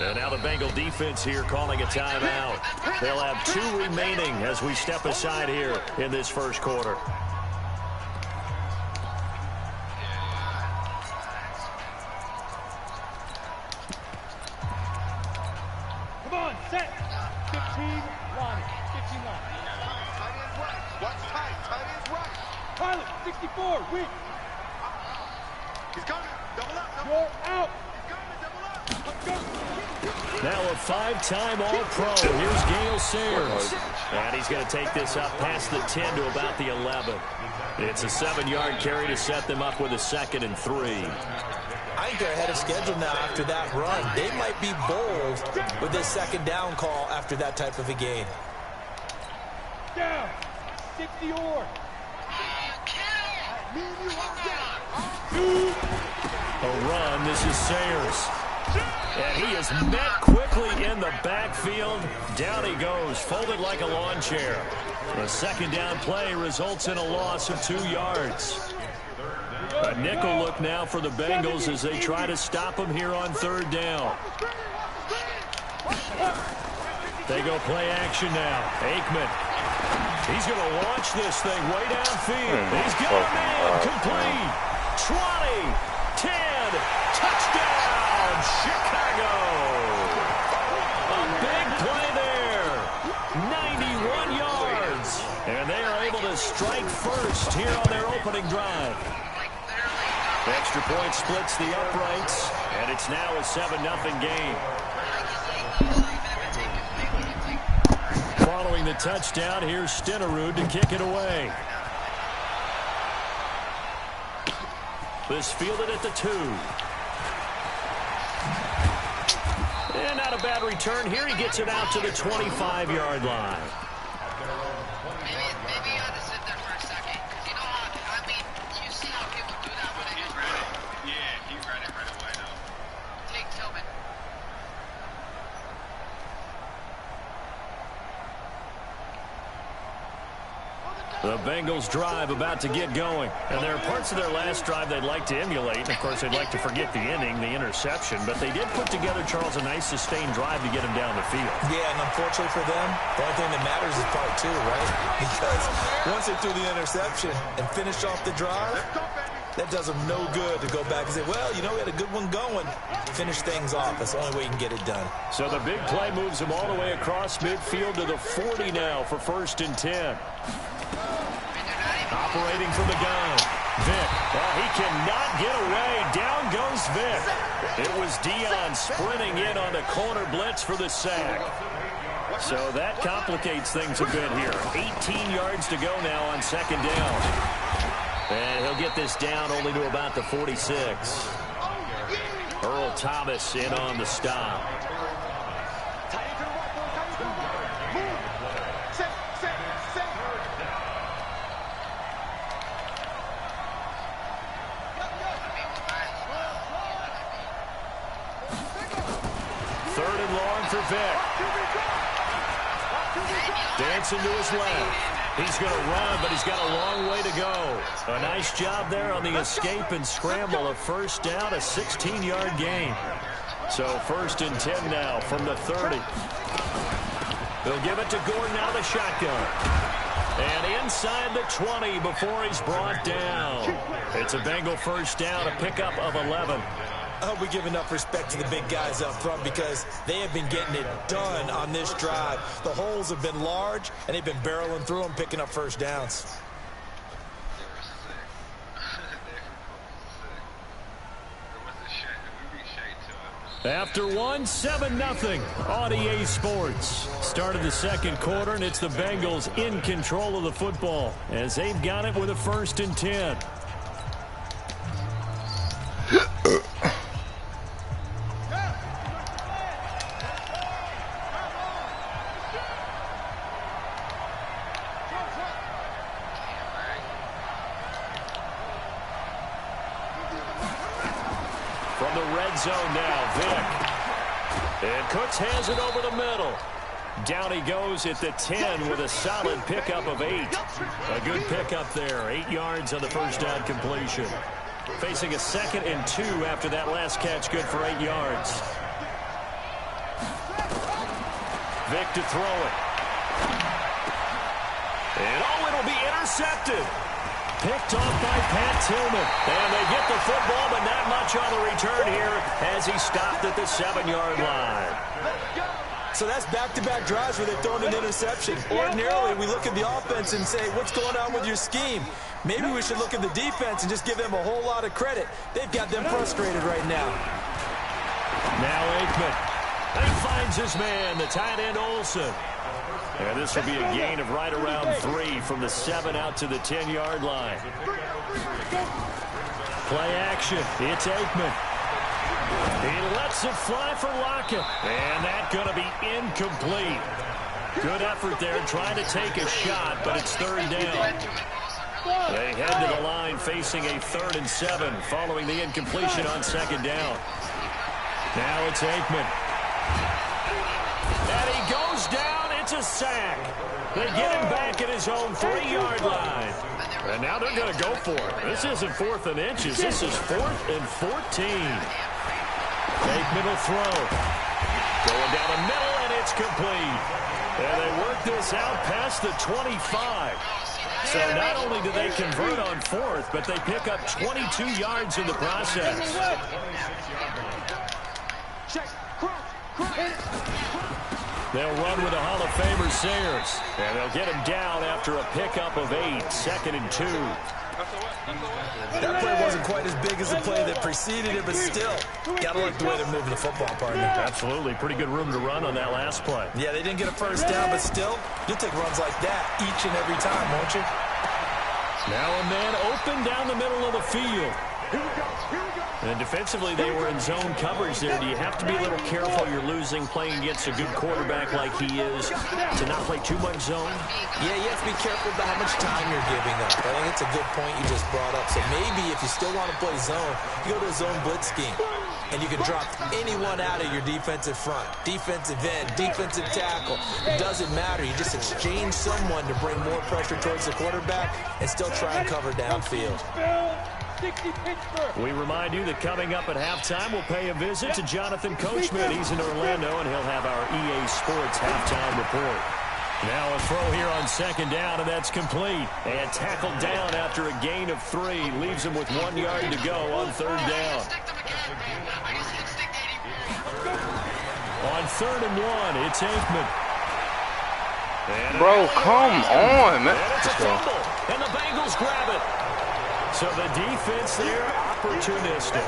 And now the Bengal defense here calling a timeout. They'll have 2 remaining as we step aside here in this first quarter. Come on, set. 15 line. 15 line. Tight end's right. Watch tight. Tight end's right. Pilot, 64, weak. He's coming. Double up. Double You're up. out. He's coming. Double up. Let's go. Now a 5-time All-Pro. Here's Gale Sayers. And he's going to take this up past the 10 to about the 11. It's a 7-yard carry to set them up with a 2nd and 3. I think they're ahead of schedule now after that run. They might be bold with this 2nd down call after that type of a game. Down. 60 or. A run. This is Sayers. And he is met quickly in the backfield. Down he goes, folded like a lawn chair. The 2nd down play results in a loss of 2 yards. A nickel look now for the Bengals as they try to stop him here on 3rd down. They go play action now. Aikman. He's going to launch this thing way downfield. He's got a man. Complete. 20. 10. Touchdown, Chicago. A big play there. 91 yards. And they are able to strike first here on their opening drive. Extra point splits the uprights, and it's now a 7-0 game. Following the touchdown, here's Stenerud to kick it away. This fielded at the 2. And not a bad return here. He gets it out to the 25-yard line. Maybe you had to sit there for a second. You know how, I mean, you see how people do that when they get ready. Yeah, he read it right away, though. Take Tillman. The Bengals drive about to get going. And there are parts of their last drive they'd like to emulate. And, of course, they'd like to forget the inning, the interception. But they did put together, Charles, a nice sustained drive to get him down the field. Yeah, and unfortunately for them, the only thing that matters is part 2, right? Because once they threw the interception and finished off the drive, that does them no good to go back and say, well, you know, we had a good one going. Finish things off. That's the only way you can get it done. So the big play moves them all the way across midfield to the 40 now for 1st and 10. Operating from the gun. Vick. Oh, he cannot get away. Down goes Vick. It was Dion sprinting in on the corner blitz for the sack. So that complicates things a bit here. 18 yards to go now on 2nd down. And he'll get this down only to about the 46. Earl Thomas in on the stop. Vick. Dancing to his left. He's going to run, but he's got a long way to go. A nice job there on the escape and scramble. A 1st down, a 16-yard gain. So 1st and 10 now from the 30. They'll give it to Gordon out of the shotgun. And inside the 20 before he's brought down. It's a Bengal 1st down, a pickup of 11. I hope we give enough respect to the big guys up front because they have been getting it done on this drive. The holes have been large, and they've been barreling through them, picking up 1st downs. After one, 7-0 on EA Sports. Start of the 2nd quarter, and it's the Bengals in control of the football as they've got it with a 1st and 10. From the red zone now, Vick. And Cooks has it over the middle. Down he goes at the 10 with a solid pickup of 8. A good pickup there. 8 yards on the 1st down completion. Facing a 2nd and 2 after that last catch, good for 8 yards. Vick to throw it. And it'll be intercepted. Picked off by Pat Tillman. And they get the football, but not much on the return here as he stopped at the 7-yard line. So that's back-to-back drives where they've thrown an interception. Ordinarily, we look at the offense and say, what's going on with your scheme? Maybe we should look at the defense and just give them a whole lot of credit. They've got them frustrated right now. Now Aikman. He finds his man, the tight end Olsen. And this will be a gain of right around 3 from the 7 out to the 10-yard line. Play action. It's Aikman. He lets it fly for Lockett. And that's going to be incomplete. Good effort there trying to take a shot, but it's 3rd down. They head to the line facing a 3rd and 7 following the incompletion on 2nd down. Now it's Aikman. And he goes down. It's a sack. They get him back at his own 3-yard line. And now they're going to go for it. This isn't 4th and inches. This is 4th and 14. Aikman will throw. Going down the middle, and it's complete. And they work this out past the 25. So not only do they convert on 4th, but they pick up 22 yards in the process. They'll run with a Hall of Famer, Sayers. And they'll get him down after a pickup of 8, 2nd and 2. That play wasn't quite as big as the play that preceded it, but still, gotta like the way they're moving the football, partner. Absolutely. Pretty good room to run on that last play. Yeah, they didn't get a first down, but still, you'll take runs like that each and every time, won't you? Now a man open down the middle of the field. And defensively, they were in zone coverage there. Do you have to be a little careful you're losing playing against a good quarterback like he is to not play too much zone? Yeah, you have to be careful about how much time you're giving up. I think it's a good point you just brought up. So maybe if you still want to play zone, you go to a zone blitz scheme. And you can drop anyone out of your defensive front. Defensive end, defensive tackle. It doesn't matter. You just exchange someone to bring more pressure towards the quarterback and still try and cover downfield. We remind you that coming up at halftime, we'll pay a visit to Jonathan Coachman. He's in Orlando, and he'll have our EA Sports halftime report. Now a throw here on 2nd down, and that's complete. And tackled down after a gain of 3. Leaves him with 1 yard to go on 3rd down. On 3rd and 1, it's Aikman. Bro, come on, man. And it's a fumble, and the Bengals grab it. So the defense there, opportunistic.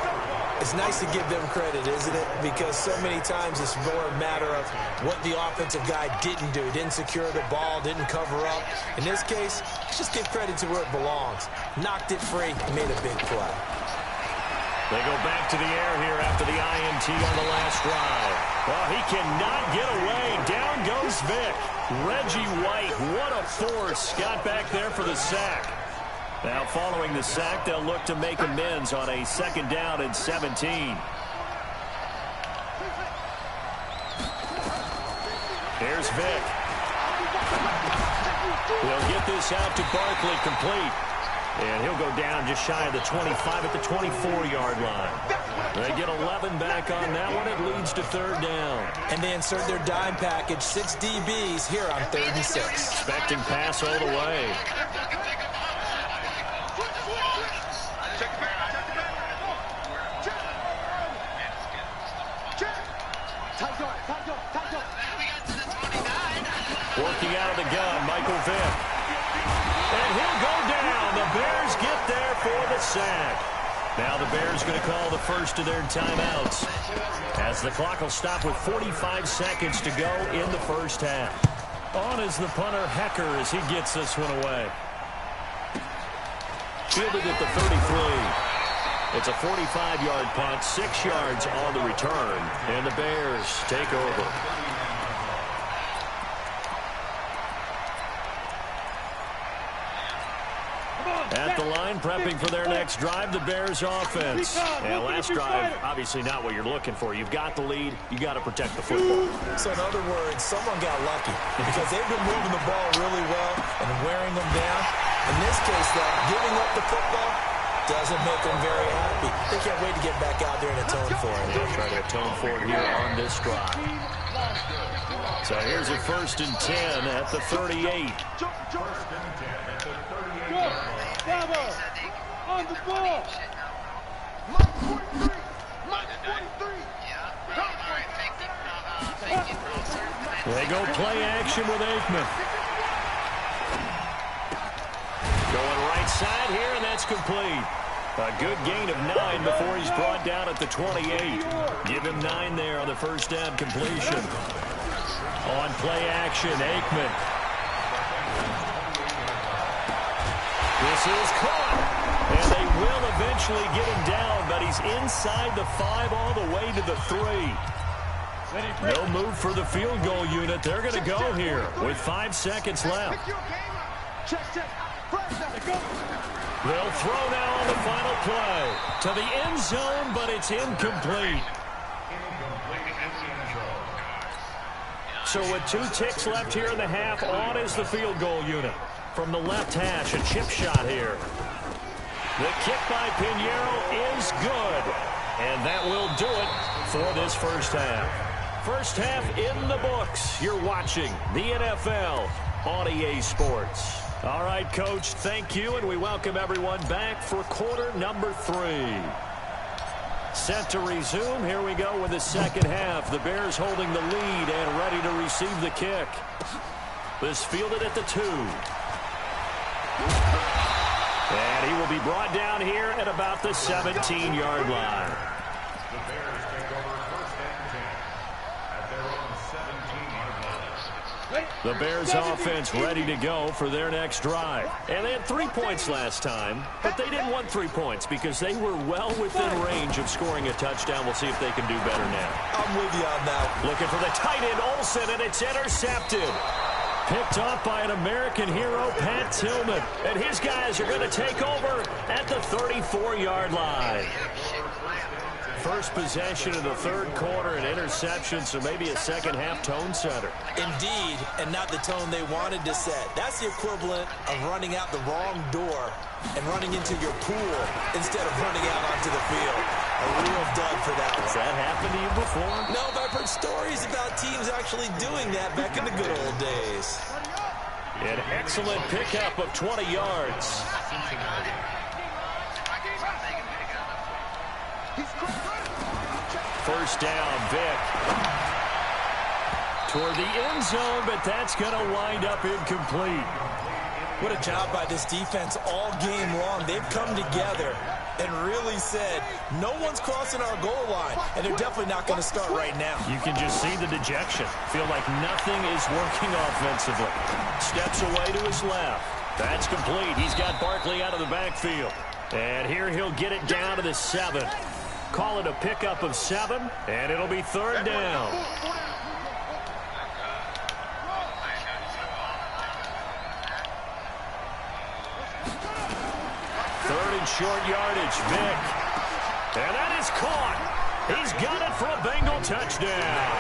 It's nice to give them credit, isn't it? Because so many times it's more a matter of what the offensive guy didn't do. Didn't secure the ball, didn't cover up. In this case, just give credit to where it belongs. Knocked it free, made a big play. They go back to the air here after the INT on the last drive. Well, he cannot get away. Down goes Vick. Reggie White, what a force. Got back there for the sack. Now following the sack, they'll look to make amends on a 2nd down and 17. Here's Vick. He'll get this out to Barkley, complete. And he'll go down just shy of the 25 at the 24-yard line. They get 11 back on that one. It leads to 3rd down. And they insert their dime package, 6 DBs here on 3rd and 6. Expecting pass all the way. Working out of the gun, Michael Vick. And he'll go down. The Bears get there for the sack. Now the Bears going to call the first of their timeouts, as the clock will stop with 45 seconds to go in the first half. On is the punter, Hecker, as he gets this one away. Fielded at the 33. It's a 45-yard punt, 6 yards on the return, and the Bears take over. At the line, prepping for their next drive, the Bears offense. And last drive, obviously not what you're looking for. You've got the lead. You got to protect the football. So in other words, someone got lucky because they've been moving the ball really well and wearing them down. In this case, though, giving up the football, Doesn't make them very happy. They can't wait to get back out there and atone for it. They'll try to atone for it here on this drive. So here's a 1st and 10 at the 38. Bravo! On the ball! They go play action with Aikman. Going right side here, and that's complete. A good gain of 9 before he's brought down at the 28. Give him 9 there on the first down completion. On play action, Aikman. This is caught. And they will eventually get him down, but he's inside the 5 all the way to the 3. No move for the field goal unit. They're going to go here with 5 seconds left. They'll throw now on the final play to the end zone, but it's incomplete. So with 2 ticks left here in the half, on is the field goal unit. From the left hash, a chip shot here. The kick by Pinheiro is good. And that will do it for this first half. First half in the books. You're watching the NFL on EA Sports. All right, Coach, thank you, and we welcome everyone back for quarter number 3. Set to resume. Here we go with the second half. The Bears holding the lead and ready to receive the kick. This fielded at the 2. And he will be brought down here at about the 17-yard line. The Bears offense ready to go for their next drive. And they had 3 points last time, but they didn't want 3 points because they were well within range of scoring a touchdown. We'll see if they can do better now. I'm with you on that. Looking for the tight end, Olsen, and it's intercepted. Picked off by an American hero, Pat Tillman. And his guys are going to take over at the 34-yard line. First possession of the third quarter, an interception, so maybe a second-half tone setter. Indeed, and not the tone they wanted to set. That's the equivalent of running out the wrong door and running into your pool instead of running out onto the field. A real dud for that one. Has that happened to you before? No, but I've heard stories about teams actually doing that back in the good old days. An excellent pickup of 20 yards. First down, Vick. Toward the end zone, but that's going to wind up incomplete. What a job by this defense all game long. They've come together and really said, no one's crossing our goal line, and they're definitely not going to start right now. You can just see the dejection. Feel like nothing is working offensively. Steps away to his left. That's complete. He's got Barkley out of the backfield. And here he'll get it down to the 7. Call it a pickup of 7, and it'll be third down. Third and short yardage, Vick. And that is caught. He's got it for a Bengal touchdown.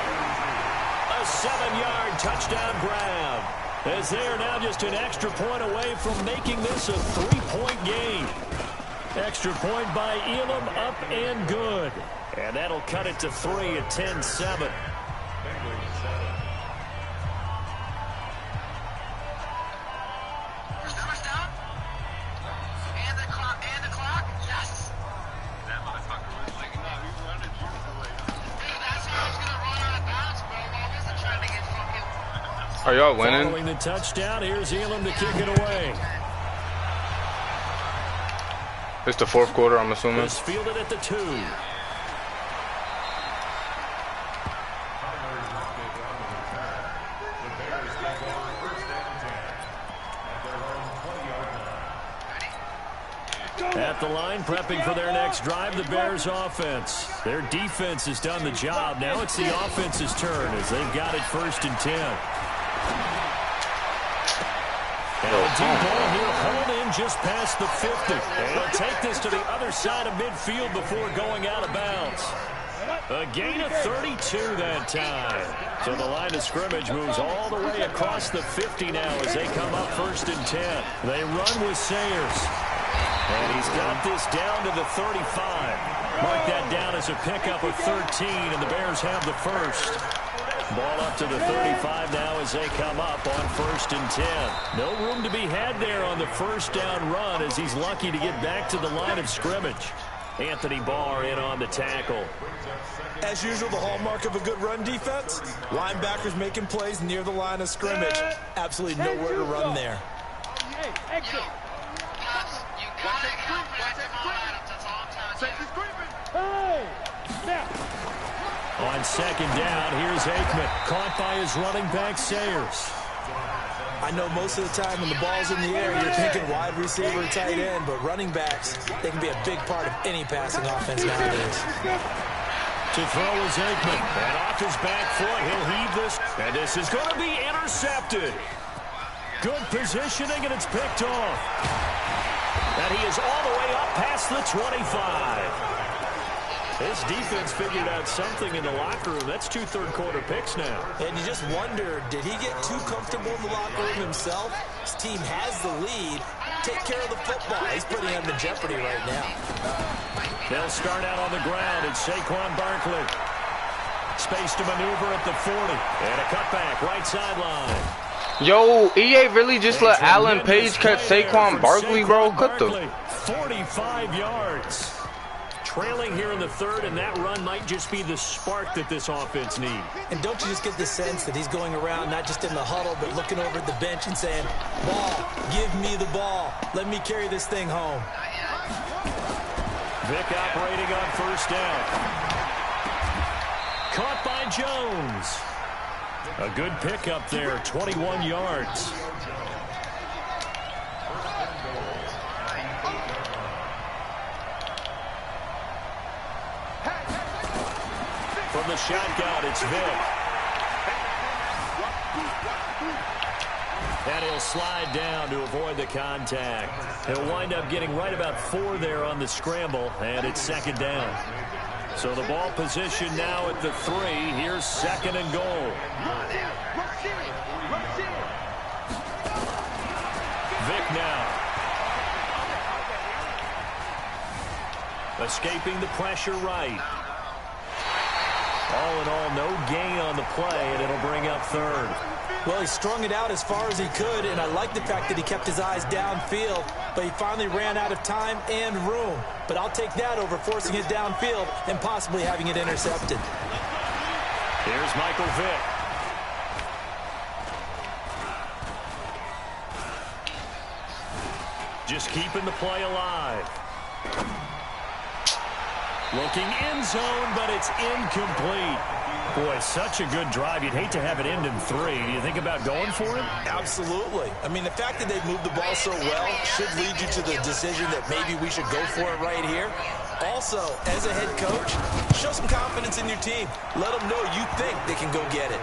A 7-yard touchdown grab. As they are now just an extra point away from making this a 3-point game. Extra point by Elam, up and good. And that'll cut it to 3 at 10-7. Are y'all winning? Following the touchdown, here's Elam to kick it away. It's the fourth quarter, I'm assuming. It's fielded at the 2. At the line, prepping for their next drive, the Bears offense. Their defense has done the job. Now it's the offense's turn as they've got it 1st and 10. And a deep ball here, hauled in just past the 50. And he'll take this to the other side of midfield before going out of bounds. A gain of 32 that time. So the line of scrimmage moves all the way across the 50 now as they come up 1st and 10. They run with Sayers. And he's got this down to the 35. Mark that down as a pickup of 13, and the Bears have the first. Ball up to the 35 now as they come up on 1st and 10. No room to be had there on the first down run as he's lucky to get back to the line of scrimmage. Anthony Barr in on the tackle. As usual, the hallmark of a good run defense, linebackers making plays near the line of scrimmage. Absolutely nowhere to run there. Hey, exit. You gotta have Jamal Adams, that's all I'm telling you. Hey, now. On 2nd down, here's Aikman. Caught by his running back, Sayers. I know most of the time when the ball's in the air, you're thinking wide receiver, tight end, but running backs, they can be a big part of any passing offense nowadays. To throw is Aikman. And off his back foot, he'll heave this. And this is going to be intercepted. Good positioning, and it's picked off. And he is all the way up past the 25. This defense figured out something in the locker room. That's 2 third-quarter picks now. And you just wonder, did he get too comfortable in the locker room himself? His team has the lead. Take care of the football. He's putting him in jeopardy right now. They'll start out on the ground. It's Saquon Barkley. Space to maneuver at the 40. And a cutback, right sideline. Yo, EA really just let Alan Page catch Saquon Barkley, bro? Cut the 45 yards. Trailing here in the 3rd, and that run might just be the spark that this offense needs. And don't you just get the sense that he's going around not just in the huddle, but looking over at the bench and saying, ball, give me the ball. Let me carry this thing home. Vic operating on 1st down. Caught by Jones. A good pickup there, 21 yards. From the shotgun, it's Vic. And he'll slide down to avoid the contact. He'll wind up getting right about 4 there on the scramble, and it's 2nd down. So the ball position now at the 3. Here's 2nd and goal. Vic now. Escaping the pressure right. All in all, no gain on the play, and it'll bring up 3rd. Well, he strung it out as far as he could, and I like the fact that he kept his eyes downfield, but he finally ran out of time and room. But I'll take that over forcing it downfield and possibly having it intercepted. Here's Michael Vick. Just keeping the play alive. Looking end zone, but it's incomplete. Boy, such a good drive. You'd hate to have it end in 3. Do you think about going for it? Absolutely. I mean, the fact that they've moved the ball so well should lead you to the decision that maybe we should go for it right here. Also, as a head coach, show some confidence in your team. Let them know you think they can go get it.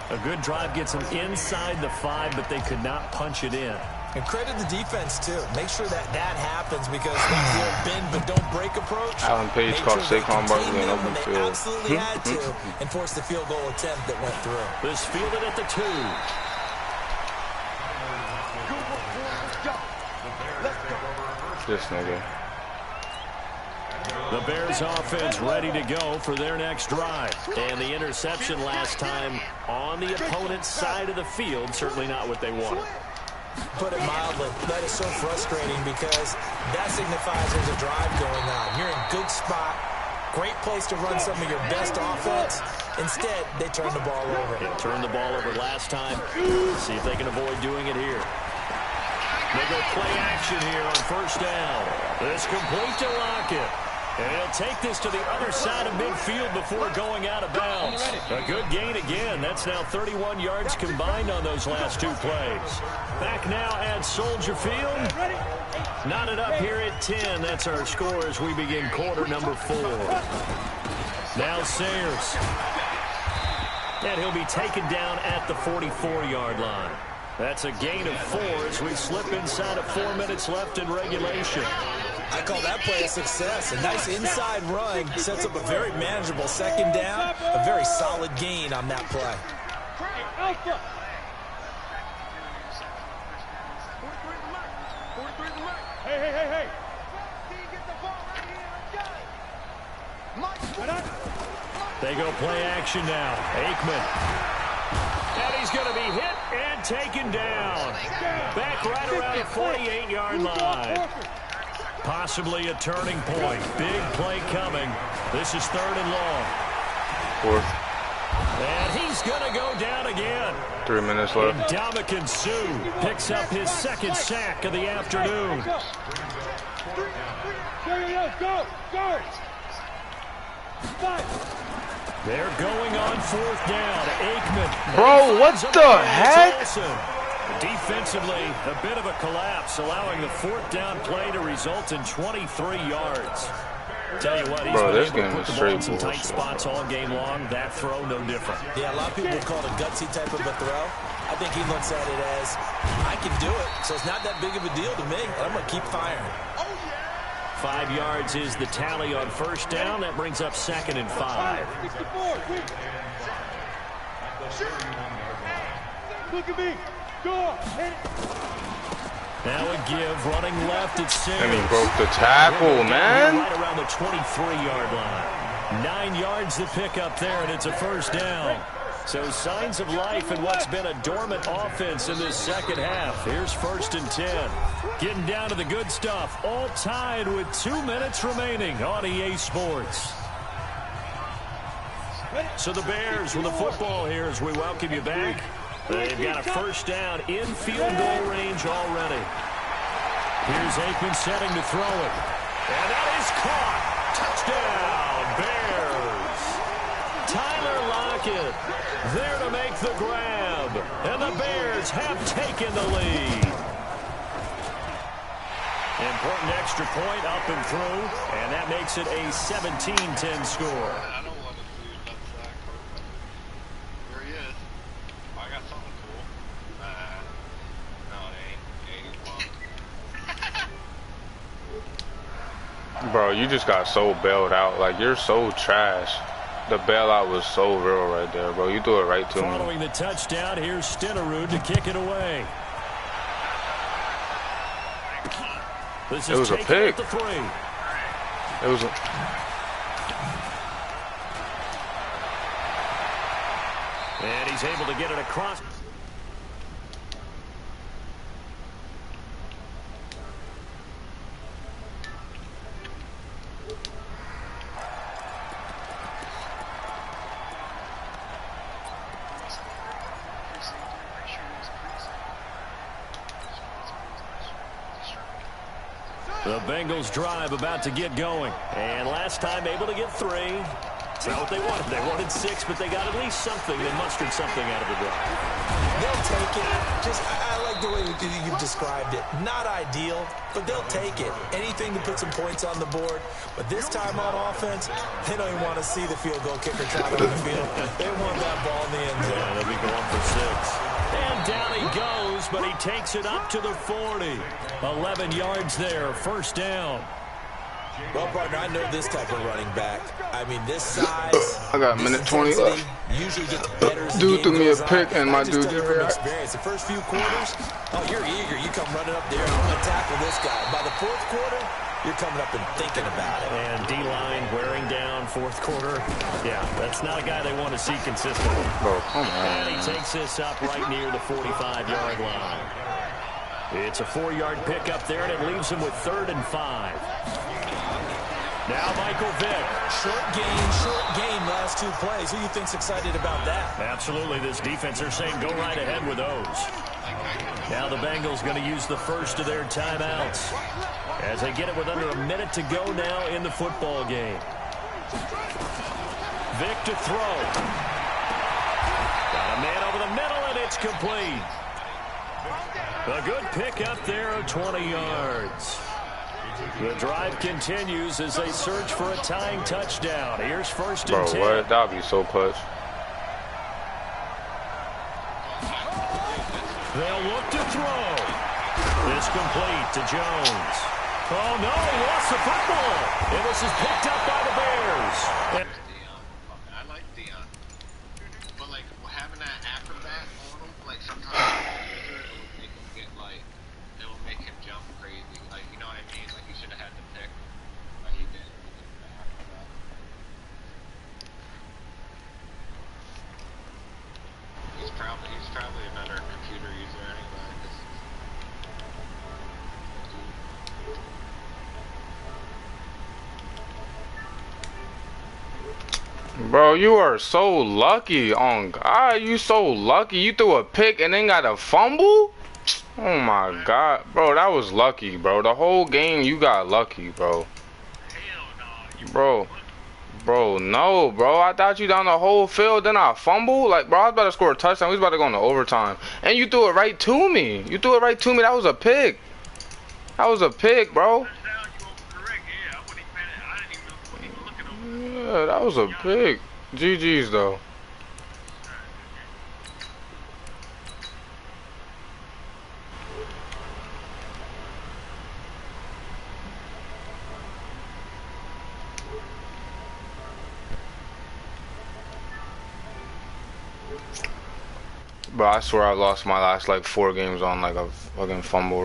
A good drive gets them inside the 5, but they could not punch it in. And credit the defense, too. Make sure that happens because that's the old bend but don't break approach. Alan Page caught Saquon Barkley in open field. They absolutely had to and forced the field goal attempt that went through. This fielded at the 2. This nigga. The Bears offense ready to go for their next drive. And the interception last time on the opponent's side of the field, certainly not what they wanted. Put it mildly, that is so frustrating because that signifies there's a drive going on. You're in good spot, great place to run some of your best offense. Instead, they turn the ball over. They turned the ball over last time. See if they can avoid doing it here. They go play action here on 1st down. This complete to Lockett. And he'll take this to the other side of midfield before going out of bounds. A good gain again. That's now 31 yards combined on those last 2 plays. Back now at Soldier Field. Knotted up here at 10. That's our score as we begin quarter number 4. Now Sayers. And he'll be taken down at the 44-yard line. That's a gain of 4 as we slip inside of 4 minutes left in regulation. I call that play a success. A nice inside run sets up a very manageable 2nd down. A very solid gain on that play. Hey, hey. They go play action now. Aikman. And he's going to be hit and taken down. Back right around the 48-yard line. Possibly a turning point. Big play coming. This is 3rd and long. 4th. And he's going to go down again. 3 minutes left. Ndamukong Suh picks up his 2nd sack of the afternoon. Go. They're going on 4th down. Aikman. Bro, what the heck? Defensively, a bit of a collapse, allowing the 4th down play to result in 23 yards. Tell you what, he's been able to put the ball in some tight spots all game long. That throw, no different. Yeah, a lot of people call it a gutsy type of a throw. I think he looks at it as, I can do it, so it's not that big of a deal to me, and I'm going to keep firing. 5 yards is the tally on 1st down. That brings up 2nd and 5. Look at me. Go. Now a give, running left at 6. And he broke the tackle, man. Right around the 23-yard line. 9 yards to pick up there, and it's a 1st down. So signs of life in what's been a dormant offense in this 2nd half. Here's 1st and 10. Getting down to the good stuff. All tied with 2 minutes remaining on EA Sports. So the Bears with the football here as we welcome you back. They've got a 1st down in field goal range already. Here's Aikman setting to throw it. And that is caught. Touchdown, Bears. Tyler Lockett there to make the grab. And the Bears have taken the lead. Important extra point up and through. And that makes it a 17-10 score. I don't want to lose that sack. Here he is. Oh, I got something cool. No, it ain't. Bro, you just got so bailed out. Like, you're so trash. The bailout was so real right there, bro. You threw it right to me. Following the touchdown, here's Stenerud to kick it away. This is It was a pick. The 3. It was a... And he's able to get it across. The Bengals drive about to get going. And last time able to get 3. It's not what they wanted. They wanted 6, but they got at least something. They mustered something out of the drive. They'll take it. I like the way you've described it. Not ideal, but they'll take it. Anything to put some points on the board. But this time on offense, they don't even want to see the field goal kicker trot on the field. They want that ball in the end zone. Yeah, they'll be going for 6. And down he goes, but he takes it up to the 40. 11 yards there, 1st down. Well, partner, I know this type of running back. I mean, this size. I got a minute 20 left. Usually gets better as the Dude game threw me a goes pick, on. and my I just dude tell you didn't from react. experience, the first few quarters, oh, you're eager. You come running up there, and I'm going to tackle this guy. By the 4th quarter, you're coming up and thinking about it. And D-line wearing down 4th quarter. Yeah, that's not a guy they want to see consistently. Bro, come on. And he takes this up right near the 45-yard line. It's a 4-yard pickup there, and it leaves him with 3rd and 5. Now Michael Vick. Short game, last 2 plays. Who do you think's excited about that? Absolutely. This defense, they're saying go right ahead with those. Now the Bengals going to use the first of their timeouts as they get it with under a minute to go now in the football game. Vick to throw. Got a man over the middle, and it's complete. A good pick up there of 20 yards. The drive continues as they search for a tying touchdown. Here's 1st and 10. Bro, what? That would be so clutch. They'll look to throw. This complete to Jones. Oh, no, he lost the football. And this is picked up by the Bears. I like Dion. But, like, having that acrobat on him, like, sometimes it will make him get, like, it will make him jump crazy. Like, you know what I mean? Bro, you are so lucky. On God, you so lucky. You threw a pick and then got a fumble? Oh my God. Bro, that was lucky, bro. The whole game, you got lucky, bro. Bro. Bro, no, bro. I thought you down the whole field, then I fumble. Like, bro, I was about to score a touchdown. We was about to go into overtime. And you threw it right to me. You threw it right to me. That was a pick. That was a pick, bro. Yeah, that was a pick. GG's, though. Bro, I swear I lost my last, like, 4 games on, like, a fucking fumble.